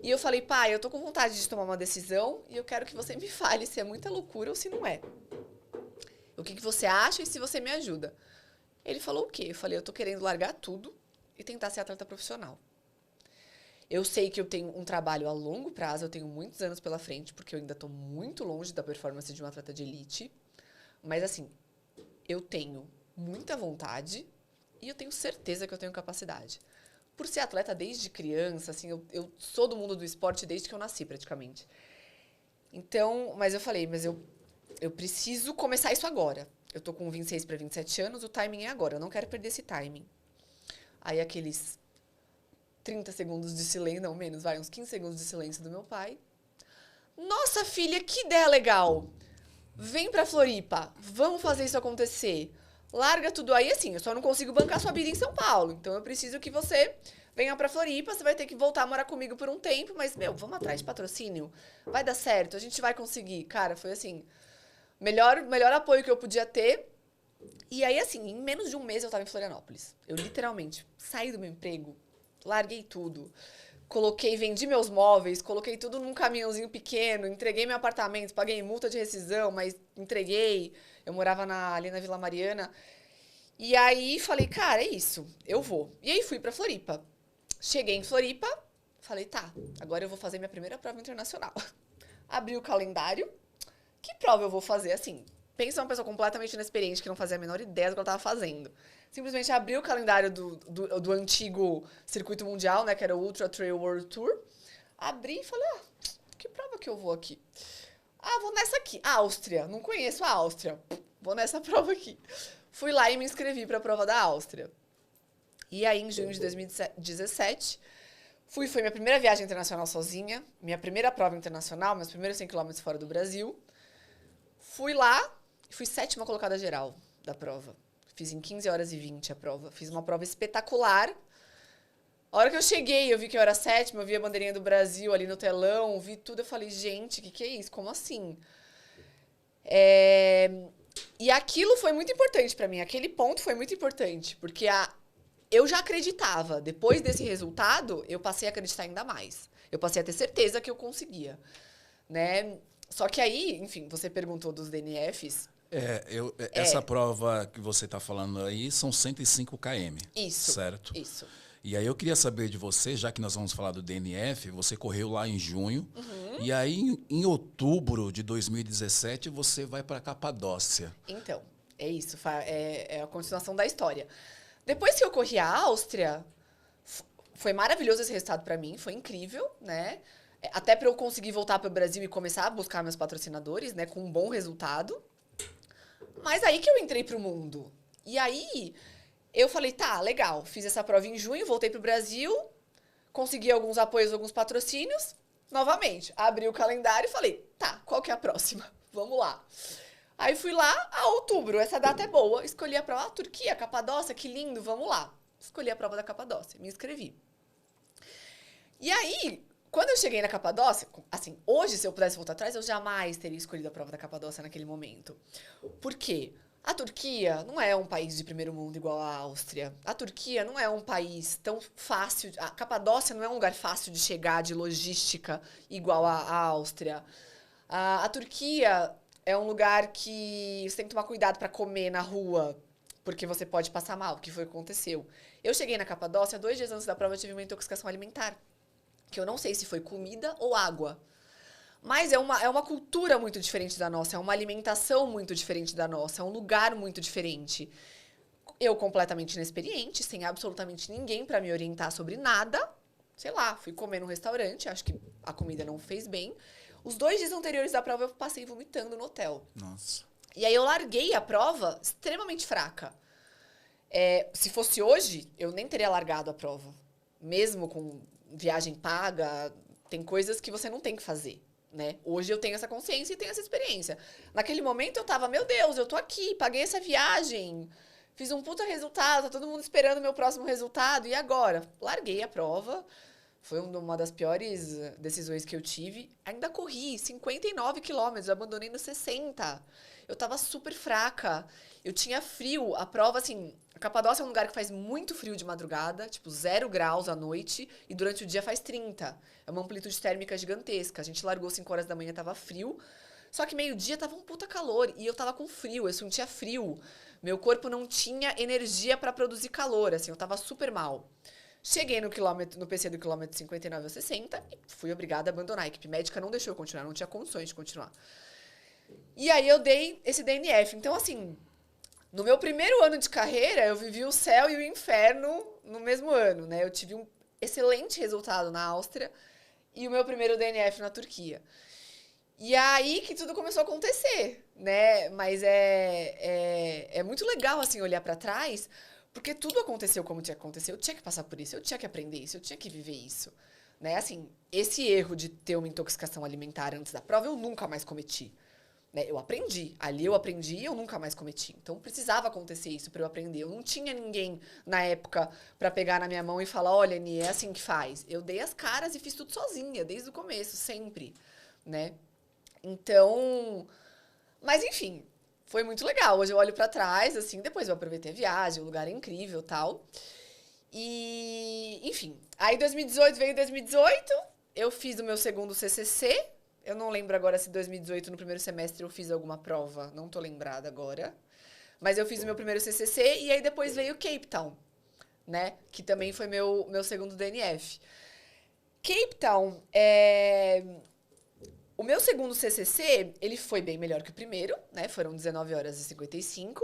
E eu falei, pai, eu tô com vontade de tomar uma decisão e eu quero que você me fale se é muita loucura ou se não é. O que você acha e se você me ajuda? Ele falou o quê? Eu falei, eu tô querendo largar tudo e tentar ser atleta profissional. Eu sei que eu tenho um trabalho a longo prazo, eu tenho muitos anos pela frente, porque eu ainda tô muito longe da performance de um atleta de elite. Mas assim, eu tenho muita vontade e eu tenho certeza que eu tenho capacidade. Por ser atleta desde criança, assim, eu sou do mundo do esporte desde que eu nasci, praticamente. Então, mas eu falei, eu preciso começar isso agora. Eu tô com 26 para 27 anos, o timing é agora, eu não quero perder esse timing. Aí aqueles 30 segundos de silêncio, não menos, uns 15 segundos de silêncio do meu pai. Nossa, filha, que ideia legal! Vem pra Floripa, vamos fazer isso acontecer. Larga tudo aí, assim, eu só não consigo bancar sua vida em São Paulo. Então, eu preciso que você venha pra Floripa, você vai ter que voltar a morar comigo por um tempo, mas, vamos atrás de patrocínio. Vai dar certo, a gente vai conseguir. Cara, foi assim, melhor apoio que eu podia ter. E aí, assim, em menos de um mês eu tava em Florianópolis. Eu, literalmente, saí do meu emprego, larguei tudo. Vendi meus móveis, coloquei tudo num caminhãozinho pequeno, entreguei meu apartamento, paguei multa de rescisão, mas entreguei. Eu morava ali na Vila Mariana. E aí falei, cara, é isso, eu vou. E aí fui pra Floripa. Cheguei em Floripa, falei, tá, agora eu vou fazer minha primeira prova internacional. Abri o calendário, que prova eu vou fazer? Assim, pensa uma pessoa completamente inexperiente que não fazia a menor ideia do que ela tava fazendo. Simplesmente abri o calendário do antigo circuito mundial, né, que era o Ultra Trail World Tour. Abri e falei, que prova que eu vou aqui? Vou nessa aqui. Áustria. Não conheço a Áustria. Vou nessa prova aqui. Fui lá e me inscrevi para a prova da Áustria. E aí, em junho de 2017, foi minha primeira viagem internacional sozinha, minha primeira prova internacional, meus primeiros 100 km fora do Brasil. Fui lá e fui 7ª colocada geral da prova. Fiz em 15 horas e 20 a prova. Fiz uma prova espetacular. A hora que eu cheguei, eu vi que eu era 7ª, eu vi a bandeirinha do Brasil ali no telão, vi tudo, eu falei, gente, o que é isso? Como assim? E aquilo foi muito importante pra mim, aquele ponto foi muito importante, porque eu já acreditava. Depois desse resultado, eu passei a acreditar ainda mais. Eu passei a ter certeza que eu conseguia, né? Só que aí, enfim, você perguntou dos DNFs, Essa prova que você está falando aí são 105 km. Isso. Certo? Isso. E aí eu queria saber de você, já que nós vamos falar do DNF, você correu lá em junho, e aí em outubro de 2017 você vai para Capadócia. Então, é isso, é a continuação da história. Depois que eu corri a Áustria, foi maravilhoso esse resultado para mim, foi incrível, né? Até para eu conseguir voltar para o Brasil e começar a buscar meus patrocinadores, né, com um bom resultado. Mas aí que eu entrei pro mundo. E aí eu falei, tá, legal, fiz essa prova em junho, voltei pro Brasil, consegui alguns apoios, alguns patrocínios, novamente, abri o calendário e falei, tá, qual que é a próxima? Vamos lá. Aí fui lá, outubro, essa data é boa, escolhi a prova, Turquia, Capadócia, que lindo, vamos lá. Escolhi a prova da Capadócia, me inscrevi. E aí, quando eu cheguei na Capadócia, assim, hoje, se eu pudesse voltar atrás, eu jamais teria escolhido a prova da Capadócia naquele momento. Por quê? A Turquia não é um país de primeiro mundo igual a Áustria. A Turquia não é um país tão fácil. A Capadócia não é um lugar fácil de chegar, de logística, igual a Áustria. A Turquia é um lugar que você tem que tomar cuidado para comer na rua, porque você pode passar mal, que foi o que aconteceu. Eu cheguei na Capadócia, 2 dias antes da prova, eu tive uma intoxicação alimentar, que eu não sei se foi comida ou água. Mas é uma cultura muito diferente da nossa, é uma alimentação muito diferente da nossa, é um lugar muito diferente. Eu completamente inexperiente, sem absolutamente ninguém para me orientar sobre nada. Sei lá, fui comer num restaurante, acho que a comida não fez bem. Os 2 dias anteriores da prova eu passei vomitando no hotel. Nossa. E aí eu larguei a prova extremamente fraca. Se fosse hoje, eu nem teria largado a prova. Mesmo com viagem paga, tem coisas que você não tem que fazer. Né? Hoje eu tenho essa consciência e tenho essa experiência. Naquele momento eu tava, meu Deus, eu tô aqui, paguei essa viagem, fiz um puta resultado, tá todo mundo esperando o meu próximo resultado, e agora? Larguei a prova, foi uma das piores decisões que eu tive. Ainda corri 59 quilômetros, abandonei nos 60. Eu tava super fraca, eu tinha frio, a prova, assim, a Capadócia é um lugar que faz muito frio de madrugada, tipo 0 graus à noite, e durante o dia faz 30. É uma amplitude térmica gigantesca. A gente largou 5 horas da manhã, tava frio, só que meio-dia tava um puta calor, e eu tava com frio, eu sentia frio. Meu corpo não tinha energia pra produzir calor, assim, eu tava super mal. Cheguei no PC do quilômetro 59 a 60 e fui obrigada a abandonar. A equipe médica não deixou eu continuar, não tinha condições de continuar. E aí eu dei esse DNF. Então, assim, no meu primeiro ano de carreira, eu vivi o céu e o inferno no mesmo ano, né? Eu tive um excelente resultado na Áustria e o meu primeiro DNF na Turquia. E aí que tudo começou a acontecer, né? Mas é muito legal, assim, olhar pra trás, porque tudo aconteceu como tinha que acontecer. Eu tinha que passar por isso, eu tinha que aprender isso, eu tinha que viver isso. Né? Assim, esse erro de ter uma intoxicação alimentar antes da prova, eu nunca mais cometi. Né? Eu aprendi. Ali eu aprendi e eu nunca mais cometi. Então, precisava acontecer isso para eu aprender. Eu não tinha ninguém, na época, para pegar na minha mão e falar, olha, Ni, é assim que faz. Eu dei as caras e fiz tudo sozinha, desde o começo, sempre. Né? Então... Mas, enfim, foi muito legal. Hoje eu olho para trás, assim, depois eu aproveitei a viagem, o lugar é incrível e tal. E, enfim. Aí, 2018, veio 2018, eu fiz o meu segundo CCC. Eu não lembro agora se 2018, no primeiro semestre, eu fiz alguma prova. Não tô lembrada agora. Mas eu fiz o meu primeiro CCC e aí depois veio Cape Town, né? Que também foi meu segundo DNF. Cape Town, o meu segundo CCC, ele foi bem melhor que o primeiro, né? Foram 19 horas e 55.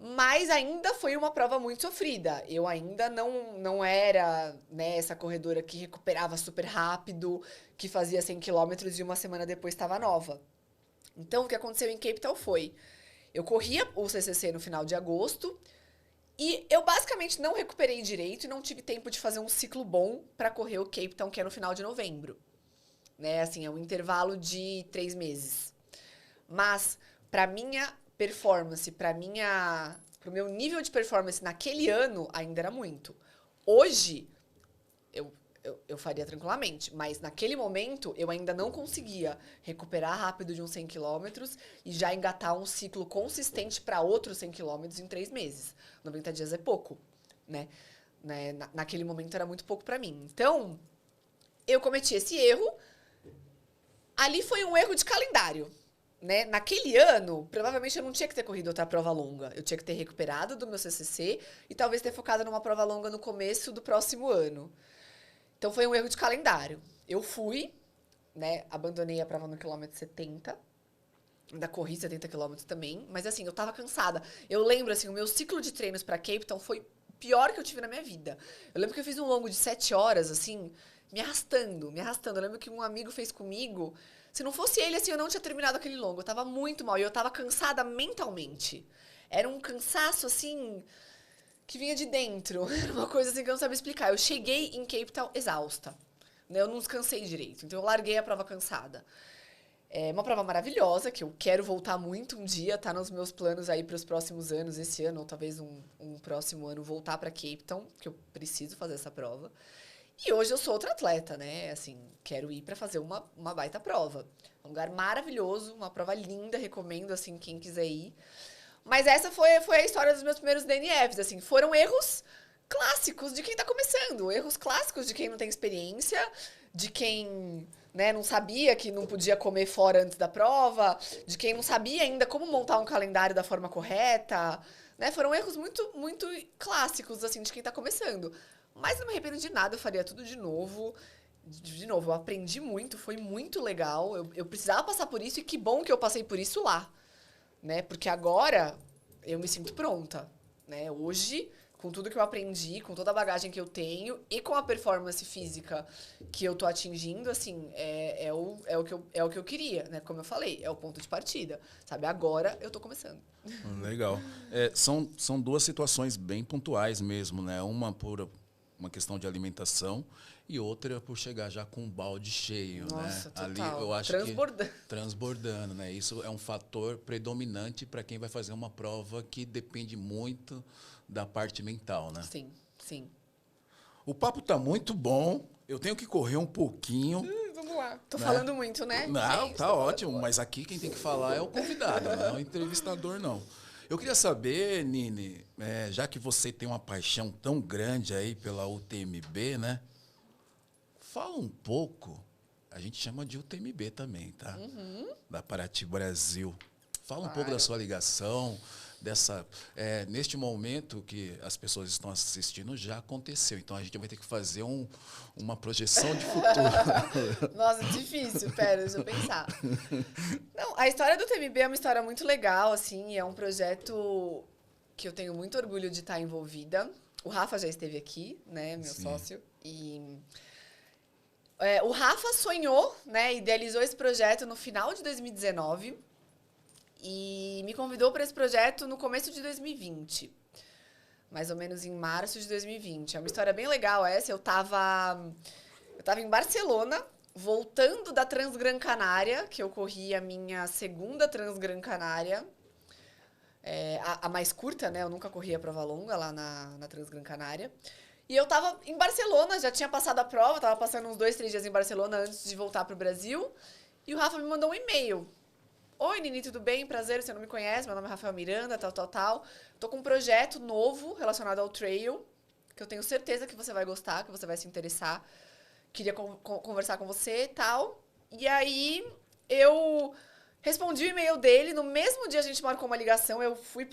Mas ainda foi uma prova muito sofrida. Eu ainda não era, né, essa corredora que recuperava super rápido, que fazia 100 quilômetros e uma semana depois estava nova. Então, o que aconteceu em Cape Town foi... Eu corria o CCC no final de agosto e eu basicamente não recuperei direito e não tive tempo de fazer um ciclo bom para correr o Cape Town, que é no final de novembro. Né? Assim, é um intervalo de 3 meses. Mas, para minha performance, pro meu nível de performance naquele ano, ainda era muito. Hoje, eu faria tranquilamente, mas naquele momento, eu ainda não conseguia recuperar rápido de uns 100 quilômetros e já engatar um ciclo consistente para outros 100 quilômetros em 3 meses. 90 dias é pouco, né? Naquele momento era muito pouco para mim. Então, eu cometi esse erro. Ali foi um erro de calendário. né, naquele ano, provavelmente eu não tinha que ter corrido outra prova longa. Eu tinha que ter recuperado do meu CCC e talvez ter focado numa prova longa no começo do próximo ano. Então, foi um erro de calendário. Eu fui, né, abandonei a prova no quilômetro 70, ainda corri 70 quilômetros também, mas assim, eu tava cansada. Eu lembro, assim, o meu ciclo de treinos pra Cape Town foi o pior que eu tive na minha vida. Eu lembro que eu fiz um longo de 7 horas, assim, me arrastando. Eu lembro que um amigo fez comigo. Se não fosse ele, assim, eu não tinha terminado aquele longo. Eu tava muito mal e eu tava cansada mentalmente. Era um cansaço, assim, que vinha de dentro. Era uma coisa, assim, que eu não sabia explicar. Eu cheguei em Cape Town exausta, né? Eu não descansei direito. Então, eu larguei a prova cansada. É uma prova maravilhosa, que eu quero voltar muito um dia, tá nos meus planos aí para os próximos anos, esse ano, ou talvez um próximo ano, voltar para Cape Town, que eu preciso fazer essa prova. E hoje eu sou outra atleta, né? Assim, quero ir para fazer uma baita prova. Um lugar maravilhoso, uma prova linda, recomendo, assim, quem quiser ir. Mas essa foi a história dos meus primeiros DNFs, assim, foram erros clássicos de quem tá começando, erros clássicos de quem não tem experiência, de quem, né, não sabia que não podia comer fora antes da prova, de quem não sabia ainda como montar um calendário da forma correta, né? Foram erros muito, muito clássicos, assim, de quem tá começando. Mas não me arrependo de nada, eu faria tudo de novo. De novo, eu aprendi muito, foi muito legal. Eu precisava passar por isso e que bom que eu passei por isso lá, né? Porque agora eu me sinto pronta, né? Hoje, com tudo que eu aprendi, com toda a bagagem que eu tenho e com a performance física que eu tô atingindo, assim, é o que eu queria, né? Como eu falei, é o ponto de partida, sabe? Agora eu tô começando. Legal. São duas situações bem pontuais mesmo, né? Uma por uma questão de alimentação e outra por chegar já com um balde cheio, Nossa, né? total. Ali eu acho Transbordando. que transbordando, né? Isso é um fator predominante para quem vai fazer uma prova que depende muito da parte mental, né? Sim, sim. O papo tá muito bom. Eu tenho que correr um pouquinho. Vamos lá. Tô Né? falando muito, né? Não, Gente, tá ótimo, mas aqui quem tem que falar é o convidado, não é o entrevistador, não. Eu queria saber, Nini, já que você tem uma paixão tão grande aí pela UTMB, né? Fala um pouco, a gente chama de UTMB também, tá? Da Paraty Brasil. Fala um pouco da sua ligação, neste momento que as pessoas estão assistindo, já aconteceu. Então, a gente vai ter que fazer uma projeção de futuro. Nossa, difícil. Pera, deixa eu pensar. Não, a história do TMB é uma história muito legal, assim. É um projeto que eu tenho muito orgulho de estar envolvida. O Rafa já esteve aqui, né? Meu Sim. sócio. E o Rafa sonhou, né? Idealizou esse projeto no final de 2019. E me convidou para esse projeto no começo de 2020. Mais ou menos em março de 2020. É uma história bem legal essa. Eu tava em Barcelona, voltando da Transgran Canária, que eu corri a minha segunda Transgran Canária. A mais curta, né? Eu nunca corri a prova longa lá na Transgran Canária. E eu tava em Barcelona, já tinha passado a prova, tava passando uns 2, 3 dias em Barcelona antes de voltar pro Brasil. E o Rafa me mandou um e-mail. Oi, Nini, tudo bem? Prazer, você não me conhece, meu nome é Rafael Miranda, tal. Tô com um projeto novo relacionado ao trail, que eu tenho certeza que você vai gostar, que você vai se interessar. Queria conversar com você e tal. E aí, eu respondi o e-mail dele. No mesmo dia a gente marcou uma ligação, eu fui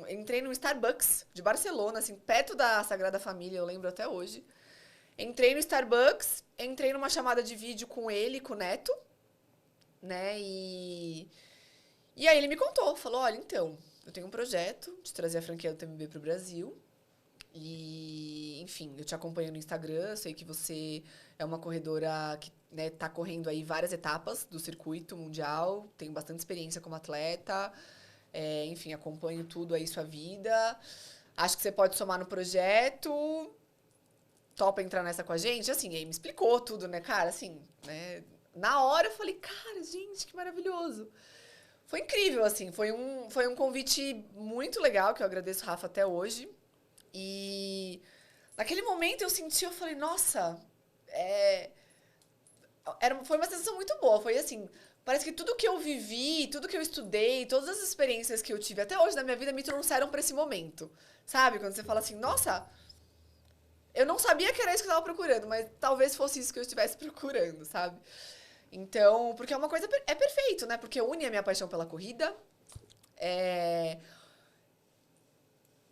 entrei num Starbucks de Barcelona, assim, perto da Sagrada Família, eu lembro até hoje. Entrei no Starbucks, entrei numa chamada de vídeo com ele, com o Neto, né, E aí ele me contou, falou, olha, então, eu tenho um projeto de trazer a franquia do TMB pro Brasil. E, enfim, eu te acompanho no Instagram, sei que você é uma corredora que, né, tá correndo aí várias etapas do circuito mundial, tem bastante experiência como atleta, enfim, acompanho tudo aí, sua vida. Acho que você pode somar no projeto, topa entrar nessa com a gente? Assim, aí me explicou tudo, né, cara, assim, né, na hora eu falei, cara, gente, que maravilhoso. Foi incrível, assim, foi um convite muito legal, que eu agradeço o Rafa até hoje. E naquele momento eu falei, nossa, foi uma sensação muito boa. Foi assim, parece que tudo que eu vivi, tudo que eu estudei, todas as experiências que eu tive até hoje na minha vida me trouxeram para esse momento. Sabe? Quando você fala assim, nossa, eu não sabia que era isso que eu estava procurando, mas talvez fosse isso que eu estivesse procurando, sabe? Então, porque é uma coisa... É perfeito, né? Porque une a minha paixão pela corrida.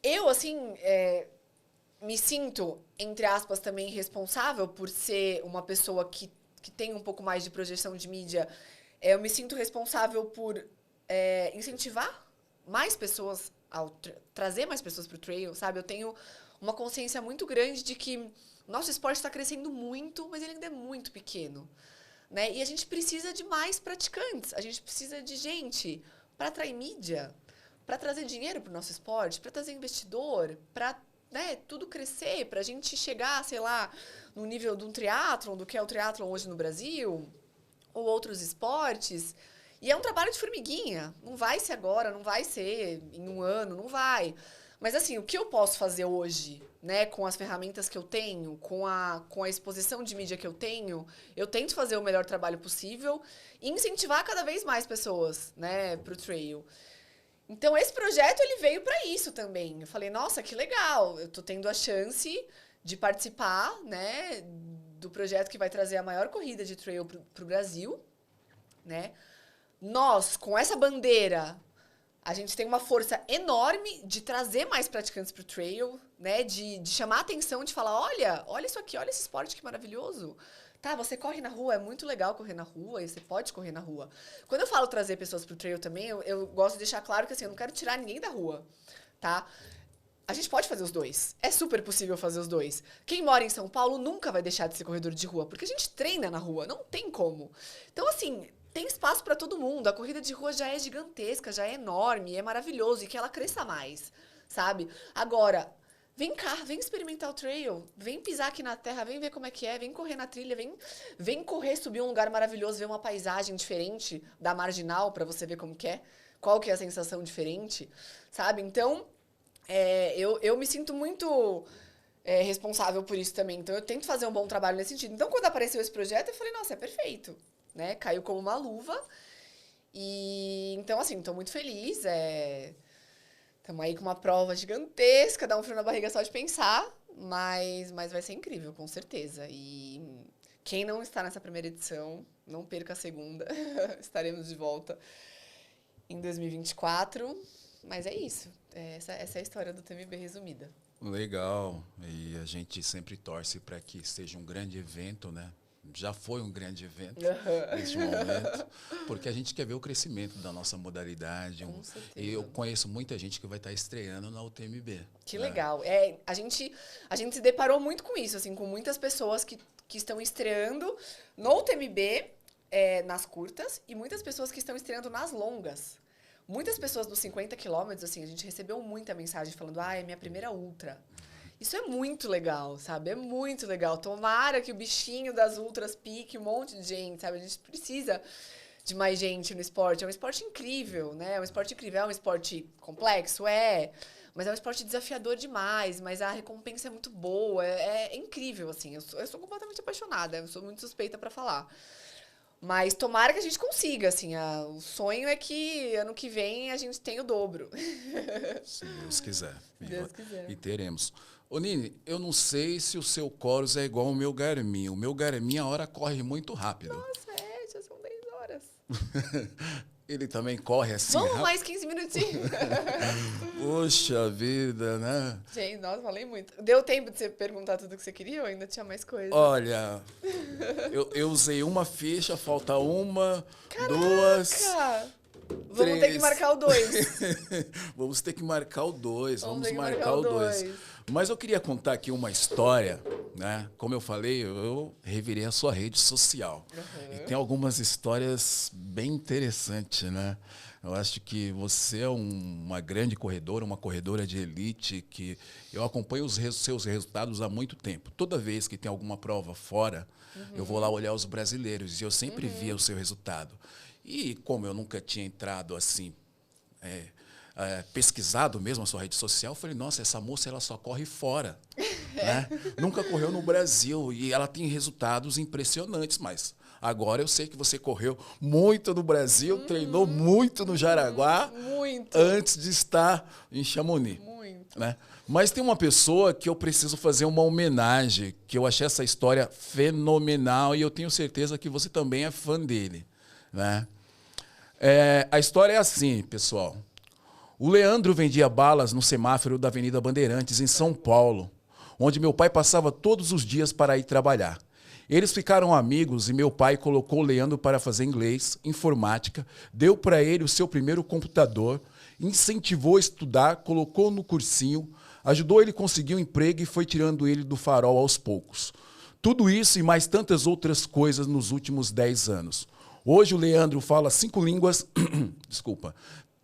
Eu, assim, me sinto, entre aspas, também responsável por ser uma pessoa que tem um pouco mais de projeção de mídia. Eu me sinto responsável por incentivar mais pessoas, trazer mais pessoas para o trail, sabe? Eu tenho uma consciência muito grande de que o nosso esporte está crescendo muito, mas ele ainda é muito pequeno, né? E a gente precisa de mais praticantes, a gente precisa de gente para atrair mídia, para trazer dinheiro para o nosso esporte, para trazer investidor, para, né, tudo crescer, para a gente chegar, sei lá, no nível de um triatlon, do que é o triatlon hoje no Brasil, ou outros esportes. E é um trabalho de formiguinha. Não vai ser agora, não vai ser em um ano, não vai. Mas, assim, o que eu posso fazer hoje, né, com as ferramentas que eu tenho, com a exposição de mídia que eu tento fazer o melhor trabalho possível e incentivar cada vez mais pessoas, né, para o trail. Então, esse projeto, ele veio para isso também. Eu falei, nossa, que legal, eu tô tendo a chance de participar, né, do projeto que vai trazer a maior corrida de trail pro Brasil, né? Nós, com essa bandeira, a gente tem uma força enorme de trazer mais praticantes pro trail, né, de chamar a atenção, de falar, olha isso aqui, olha esse esporte que maravilhoso. Tá, você corre na rua, é muito legal correr na rua, e você pode correr na rua. Quando eu falo trazer pessoas pro trail também, eu gosto de deixar claro que, assim, eu não quero tirar ninguém da rua, tá? A gente pode fazer os dois. É super possível fazer os dois. Quem mora em São Paulo nunca vai deixar de ser corredor de rua, porque a gente treina na rua, não tem como. Então, assim, tem espaço para todo mundo. A corrida de rua já é gigantesca, já é enorme, é maravilhoso, e que ela cresça mais, sabe? Agora, vem cá, vem experimentar o trail, vem pisar aqui na terra, vem ver como é que é, vem correr na trilha, vem correr, subir um lugar maravilhoso, ver uma paisagem diferente da marginal para você ver como que é, qual que é a sensação diferente, sabe? Então, eu me sinto muito responsável por isso também. Então, eu tento fazer um bom trabalho nesse sentido. Então, quando apareceu esse projeto, eu falei, nossa, é perfeito, né? Caiu como uma luva. E, então, assim, estou muito feliz, Estamos aí com uma prova gigantesca, dá um frio na barriga só de pensar, mas vai ser incrível, com certeza. E quem não está nessa primeira edição, não perca a segunda. Estaremos de volta em 2024. Mas é isso. Essa é a história do TMB resumida. Legal. E a gente sempre torce para que seja um grande evento, né? Já foi um grande evento neste momento, porque a gente quer ver o crescimento da nossa modalidade. Com certeza. E eu conheço muita gente que vai estar estreando na UTMB. Que legal. A gente se deparou muito com isso, assim, com muitas pessoas que estão estreando no UTMB, nas curtas, e muitas pessoas que estão estreando nas longas. Muitas pessoas dos 50 quilômetros, assim, a gente recebeu muita mensagem falando, é minha primeira ultra. Isso é muito legal, sabe? É muito legal. Tomara que o bichinho das ultras pique um monte de gente, sabe? A gente precisa de mais gente no esporte. É um esporte incrível, né? É um esporte incrível. É um esporte complexo? Mas é um esporte desafiador demais. Mas a recompensa é muito boa. É incrível, assim. Eu sou completamente apaixonada. Eu sou muito suspeita pra falar. Mas tomara que a gente consiga, assim. O sonho é que ano que vem a gente tenha o dobro. Se Deus quiser. Deus quiser. E teremos. Ô, Nini, eu não sei se o seu Chorus é igual ao meu Garmin. O meu Garmin, a hora corre muito rápido. Nossa, já são 10 horas. Ele também corre assim Vamos rápido? mais 15 minutinhos. Poxa vida, né? Gente, nossa, falei muito. Deu tempo de você perguntar tudo que você queria ou ainda tinha mais coisa? Olha, eu usei uma ficha, falta uma, duas... Vamos ter que marcar o 2. Vamos ter que marcar o 2. Vamos ter que marcar o 2. Mas eu queria contar aqui uma história, né? Como eu falei, eu revirei a sua rede social. E tem algumas histórias bem interessantes, né? Eu acho que você é uma grande corredora, uma corredora de elite, que eu acompanho os seus resultados há muito tempo. Toda vez que tem alguma prova fora, eu vou lá olhar os brasileiros e eu sempre via o seu resultado. E como eu nunca tinha entrado assim, pesquisado mesmo a sua rede social, eu falei, nossa, essa moça ela só corre fora. Né? Nunca correu no Brasil e ela tem resultados impressionantes, mas agora eu sei que você correu muito no Brasil, treinou muito no Jaraguá, muito. antes de estar em Chamonix. Muito. Né? Mas tem uma pessoa que eu preciso fazer uma homenagem, que eu achei essa história fenomenal e eu tenho certeza que você também é fã dele, né? A história é assim, pessoal. O Leandro vendia balas no semáforo da Avenida Bandeirantes, em São Paulo, onde meu pai passava todos os dias para ir trabalhar. Eles ficaram amigos e meu pai colocou o Leandro para fazer inglês, informática, deu para ele o seu primeiro computador, incentivou a estudar, colocou no cursinho, ajudou ele a conseguir um emprego e foi tirando ele do farol aos poucos. Tudo isso e mais tantas outras coisas nos últimos 10 anos. Hoje o Leandro fala 5 línguas, desculpa,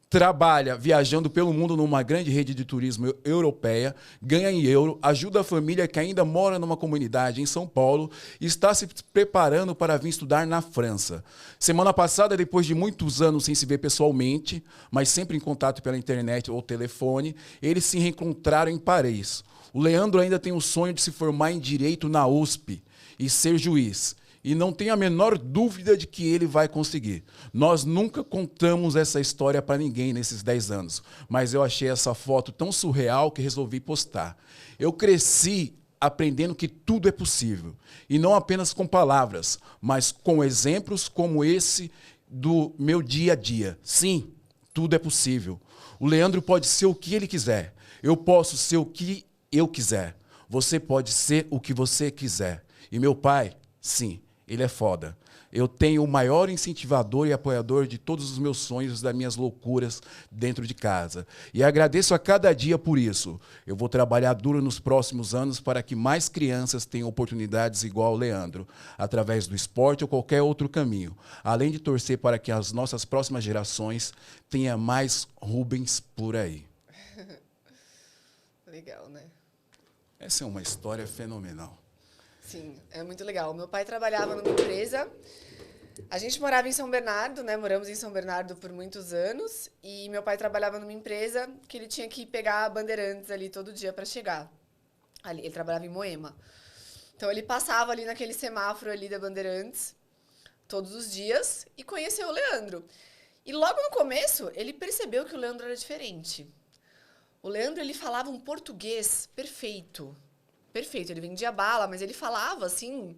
trabalha viajando pelo mundo numa grande rede de turismo europeia, ganha em euro, ajuda a família que ainda mora numa comunidade em São Paulo e está se preparando para vir estudar na França. Semana passada, depois de muitos anos sem se ver pessoalmente, mas sempre em contato pela internet ou telefone, eles se reencontraram em Paris. O Leandro ainda tem o sonho de se formar em Direito na USP e ser juiz. E não tenho a menor dúvida de que ele vai conseguir. Nós nunca contamos essa história para ninguém nesses 10 anos, mas eu achei essa foto tão surreal que resolvi postar. Eu cresci aprendendo que tudo é possível, e não apenas com palavras, mas com exemplos como esse do meu dia a dia. Sim, tudo é possível. O Leandro pode ser o que ele quiser. Eu posso ser o que eu quiser. Você pode ser o que você quiser. E meu pai, sim, ele é foda. Eu tenho o maior incentivador e apoiador de todos os meus sonhos, das minhas loucuras dentro de casa. E agradeço a cada dia por isso. Eu vou trabalhar duro nos próximos anos para que mais crianças tenham oportunidades igual ao Leandro, através do esporte ou qualquer outro caminho. Além de torcer para que as nossas próximas gerações tenham mais Rubens por aí. Legal, né? Essa é uma história fenomenal. Sim, é muito legal. Meu pai trabalhava numa empresa. A gente morava em São Bernardo, né? Moramos em São Bernardo por muitos anos. E meu pai trabalhava numa empresa que ele tinha que pegar Bandeirantes ali todo dia para chegar. Ali, ele trabalhava em Moema. Então ele passava ali naquele semáforo ali da Bandeirantes todos os dias e conheceu o Leandro. E logo no começo, ele percebeu que o Leandro era diferente. O Leandro, ele falava um português perfeito. Perfeito, ele vendia bala, mas ele falava, assim,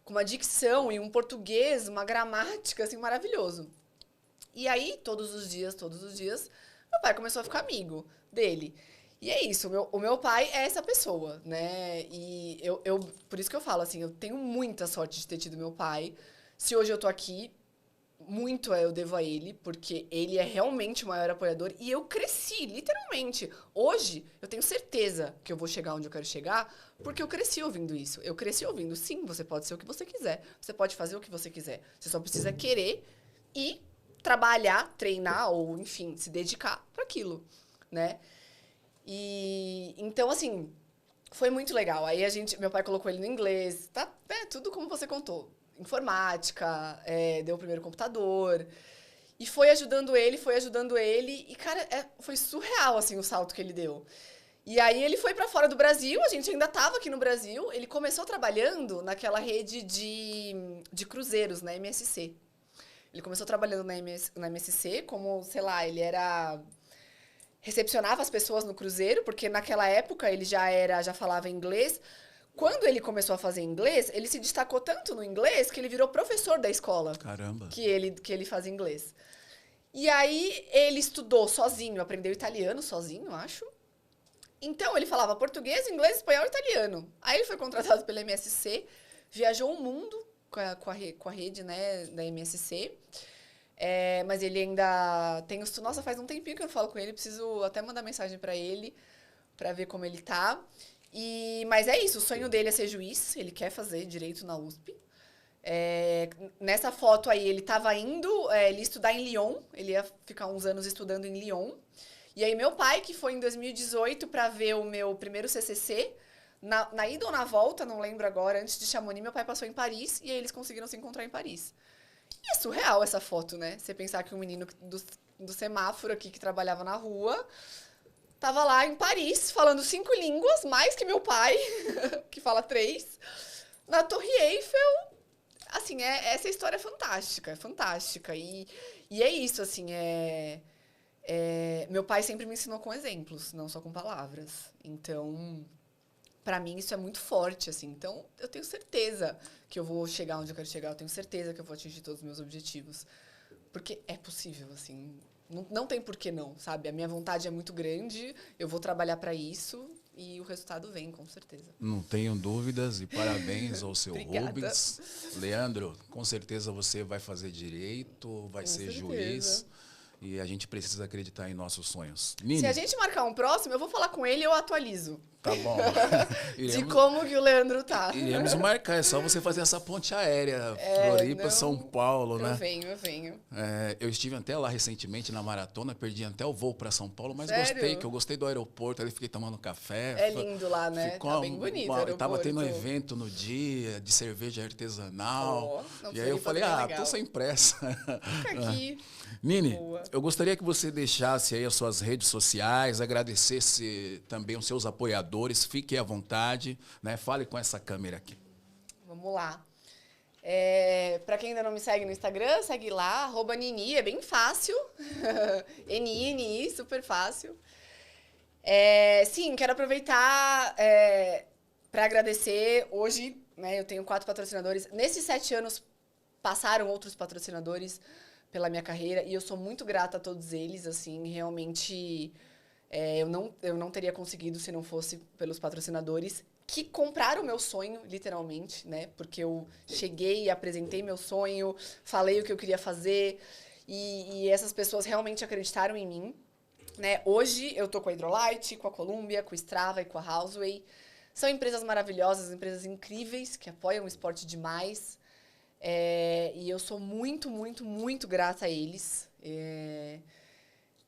com uma dicção e um português, uma gramática, assim, maravilhoso. E aí, todos os dias, meu pai começou a ficar amigo dele. E é isso, o meu pai é essa pessoa, né? E por isso que eu falo, assim, eu tenho muita sorte de ter tido meu pai. Se hoje eu tô aqui, muito eu devo a ele, porque ele é realmente o maior apoiador e eu cresci, literalmente. Hoje, eu tenho certeza que eu vou chegar onde eu quero chegar, porque eu cresci ouvindo isso. Eu cresci ouvindo, sim, você pode ser o que você quiser, você pode fazer o que você quiser. Você só precisa querer e trabalhar, treinar ou, enfim, se dedicar para aquilo, né? E então, assim, foi muito legal. Aí meu pai colocou ele no inglês, tá? Tudo como você contou. Informática, deu o primeiro computador. E foi ajudando ele. E, cara, foi surreal, assim, o salto que ele deu. E aí ele foi pra fora do Brasil, a gente ainda tava aqui no Brasil. Ele começou trabalhando naquela rede de cruzeiros, na MSC. Ele começou trabalhando na MSC como, sei lá, ele recepcionava as pessoas no cruzeiro, porque naquela época ele já falava inglês. Quando ele começou a fazer inglês, ele se destacou tanto no inglês que ele virou professor da escola. Caramba! Que ele fazia inglês. E aí ele estudou sozinho, aprendeu italiano sozinho, acho. Então ele falava português, inglês, espanhol e italiano. Aí ele foi contratado pela MSC, viajou o mundo com a rede, né, da MSC. Mas ele ainda tem... Nossa, faz um tempinho que eu não falo com ele, preciso até mandar mensagem pra ele, pra ver como ele tá. Mas é isso, o sonho dele é ser juiz, ele quer fazer direito na USP. Nessa foto aí, ele estava indo ele ia estudar em Lyon, ele ia ficar uns anos estudando em Lyon. E aí meu pai, que foi em 2018 para ver o meu primeiro CCC, na ida ou na volta, não lembro agora, antes de Chamonix, meu pai passou em Paris e aí eles conseguiram se encontrar em Paris. E é surreal essa foto, né? Você pensar que um menino do semáforo aqui que trabalhava na rua... Tava lá em Paris, falando 5 línguas, mais que meu pai, que fala 3, na Torre Eiffel. Assim, essa história é fantástica, é fantástica. E é isso, assim, Meu pai sempre me ensinou com exemplos, não só com palavras. Então, para mim, isso é muito forte, assim. Então, eu tenho certeza que eu vou chegar onde eu quero chegar. Eu tenho certeza que eu vou atingir todos os meus objetivos. Porque é possível, assim. Não tem por que não, sabe? A minha vontade é muito grande, eu vou trabalhar para isso e o resultado vem, com certeza. Não tenho dúvidas e parabéns ao seu Obrigada. Rubens. Leandro, com certeza você vai fazer direito, vai Com ser certeza. juiz e a gente precisa acreditar em nossos sonhos. Nini, Se a gente marcar um próximo, eu vou falar com ele e eu atualizo. tá bom. De como que o Leandro tá. Iremos marcar, é só você fazer essa ponte aérea, Floripa, não, São Paulo, né? Eu venho. Eu estive até lá recentemente na maratona, perdi até o voo para São Paulo, mas Sério? eu gostei do aeroporto, ali fiquei tomando café. É lindo lá, né? Tá bem bonito o aeroporto. Tava tendo um evento no dia de cerveja artesanal. Não, E aí eu Floripa falei, bem legal. tô sem pressa. Fica aqui. Nini, Boa. eu gostaria que você deixasse aí as suas redes sociais, agradecesse também os seus apoiadores, fique à vontade, né? Fale com essa câmera aqui. Vamos lá. Para quem ainda não me segue no Instagram, segue lá, @Nini, é bem fácil. Nini, super fácil. Sim, quero aproveitar para agradecer. Hoje, né, eu tenho 4 patrocinadores. Nesses 7 anos, passaram outros patrocinadores pela minha carreira e eu sou muito grata a todos eles, assim, realmente eu não teria conseguido se não fosse pelos patrocinadores que compraram o meu sonho, literalmente, né? Porque eu cheguei e apresentei meu sonho, falei o que eu queria fazer e essas pessoas realmente acreditaram em mim, né? Hoje eu tô com a Hydrolite, com a Columbia, com a Strava e com a Houseway. São empresas maravilhosas, empresas incríveis que apoiam o esporte demais. E eu sou muito, muito, muito grata a eles.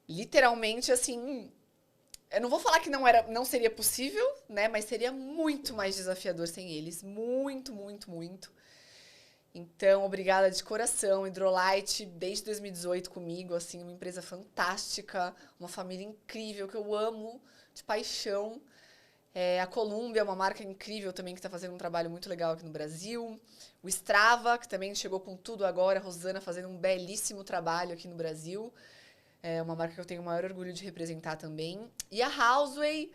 Literalmente, assim, eu não vou falar que não seria possível, né? Mas seria muito mais desafiador sem eles. Muito, muito, muito. Então, obrigada de coração. Hydrolite, desde 2018 comigo, assim, uma empresa fantástica, uma família incrível que eu amo de paixão. A Columbia é uma marca incrível também que está fazendo um trabalho muito legal aqui no Brasil. O Strava, que também chegou com tudo agora. A Rosana fazendo um belíssimo trabalho aqui no Brasil. É uma marca que eu tenho o maior orgulho de representar também. E a Houseway,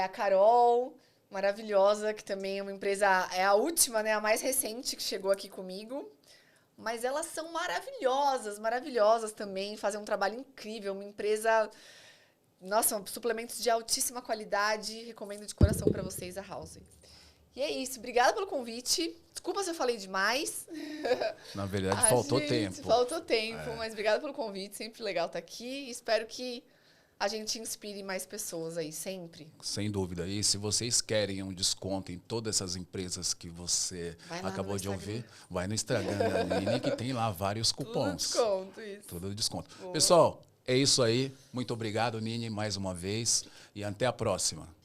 a Carol, maravilhosa, que também é uma empresa... É a última, né? A mais recente que chegou aqui comigo. Mas elas são maravilhosas, maravilhosas também. Fazem um trabalho incrível. Uma empresa... Nossa, suplementos de altíssima qualidade. Recomendo de coração para vocês a Houseway. E é isso. Obrigada pelo convite. Desculpa se eu falei demais. Na verdade, faltou tempo. Faltou tempo, mas obrigada pelo convite. Sempre legal estar aqui. Espero que a gente inspire mais pessoas aí, sempre. Sem dúvida. E se vocês querem um desconto em todas essas empresas que você acabou de ouvir, vai no Instagram da Nini, que tem lá vários cupons. Tudo desconto, isso. Tudo desconto. Boa. Pessoal, é isso aí. Muito obrigado, Nini, mais uma vez. E até a próxima.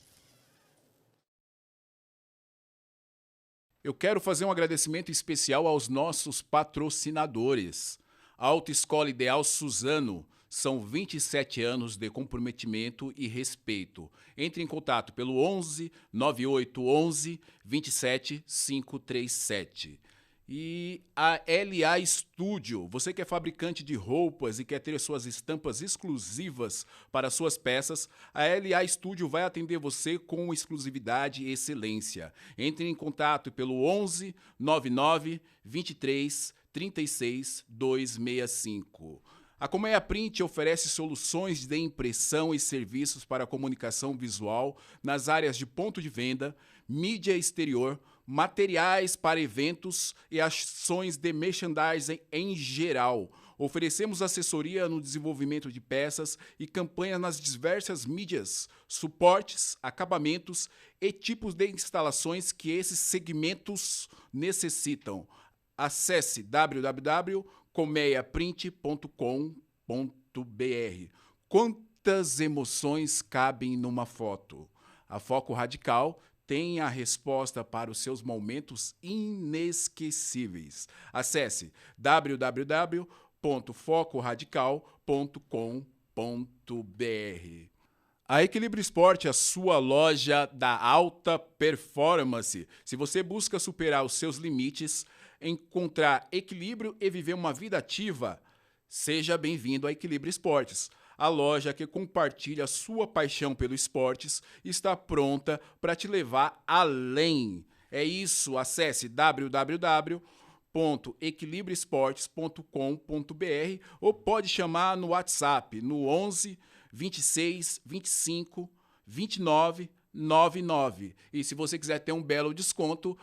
Eu quero fazer um agradecimento especial aos nossos patrocinadores. A Autoescola Ideal Suzano. São 27 anos de comprometimento e respeito. Entre em contato pelo 11 9811 27 537. E a LA Studio. Você que é fabricante de roupas e quer ter suas estampas exclusivas para suas peças, a LA Studio vai atender você com exclusividade e excelência. Entre em contato pelo 11 99 23 36 265. A Colmeia Print oferece soluções de impressão e serviços para comunicação visual nas áreas de ponto de venda, mídia exterior, materiais para eventos e ações de merchandising em geral. Oferecemos assessoria no desenvolvimento de peças e campanhas nas diversas mídias, suportes, acabamentos e tipos de instalações que esses segmentos necessitam. Acesse www.colmeiaprint.com.br. Quantas emoções cabem numa foto? A Foco Radical tem a resposta para os seus momentos inesquecíveis. Acesse www.focoradical.com.br. A Equilíbrio Esporte, a sua loja da alta performance. Se você busca superar os seus limites, encontrar equilíbrio e viver uma vida ativa, Seja bem-vindo a Equilíbrio Esportes. A loja que compartilha sua paixão pelos esportes está pronta para te levar além. É isso, acesse www.equilibrioesportes.com.br ou pode chamar no WhatsApp no 11 26 25 29 99. E se você quiser ter um belo desconto,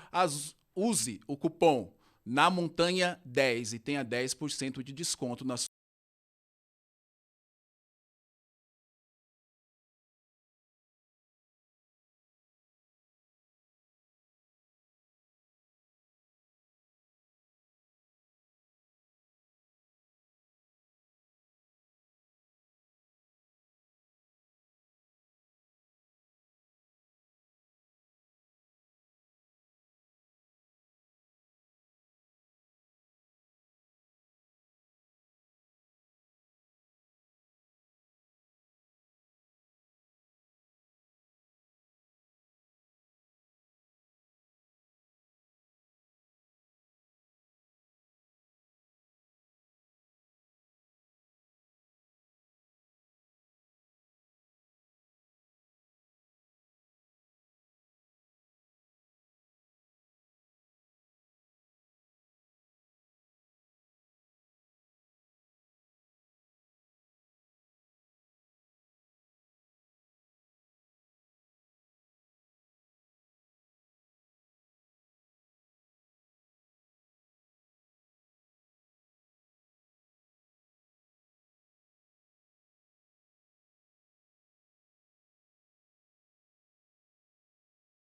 use o cupom Na Montanha 10 e tenha 10% de desconto na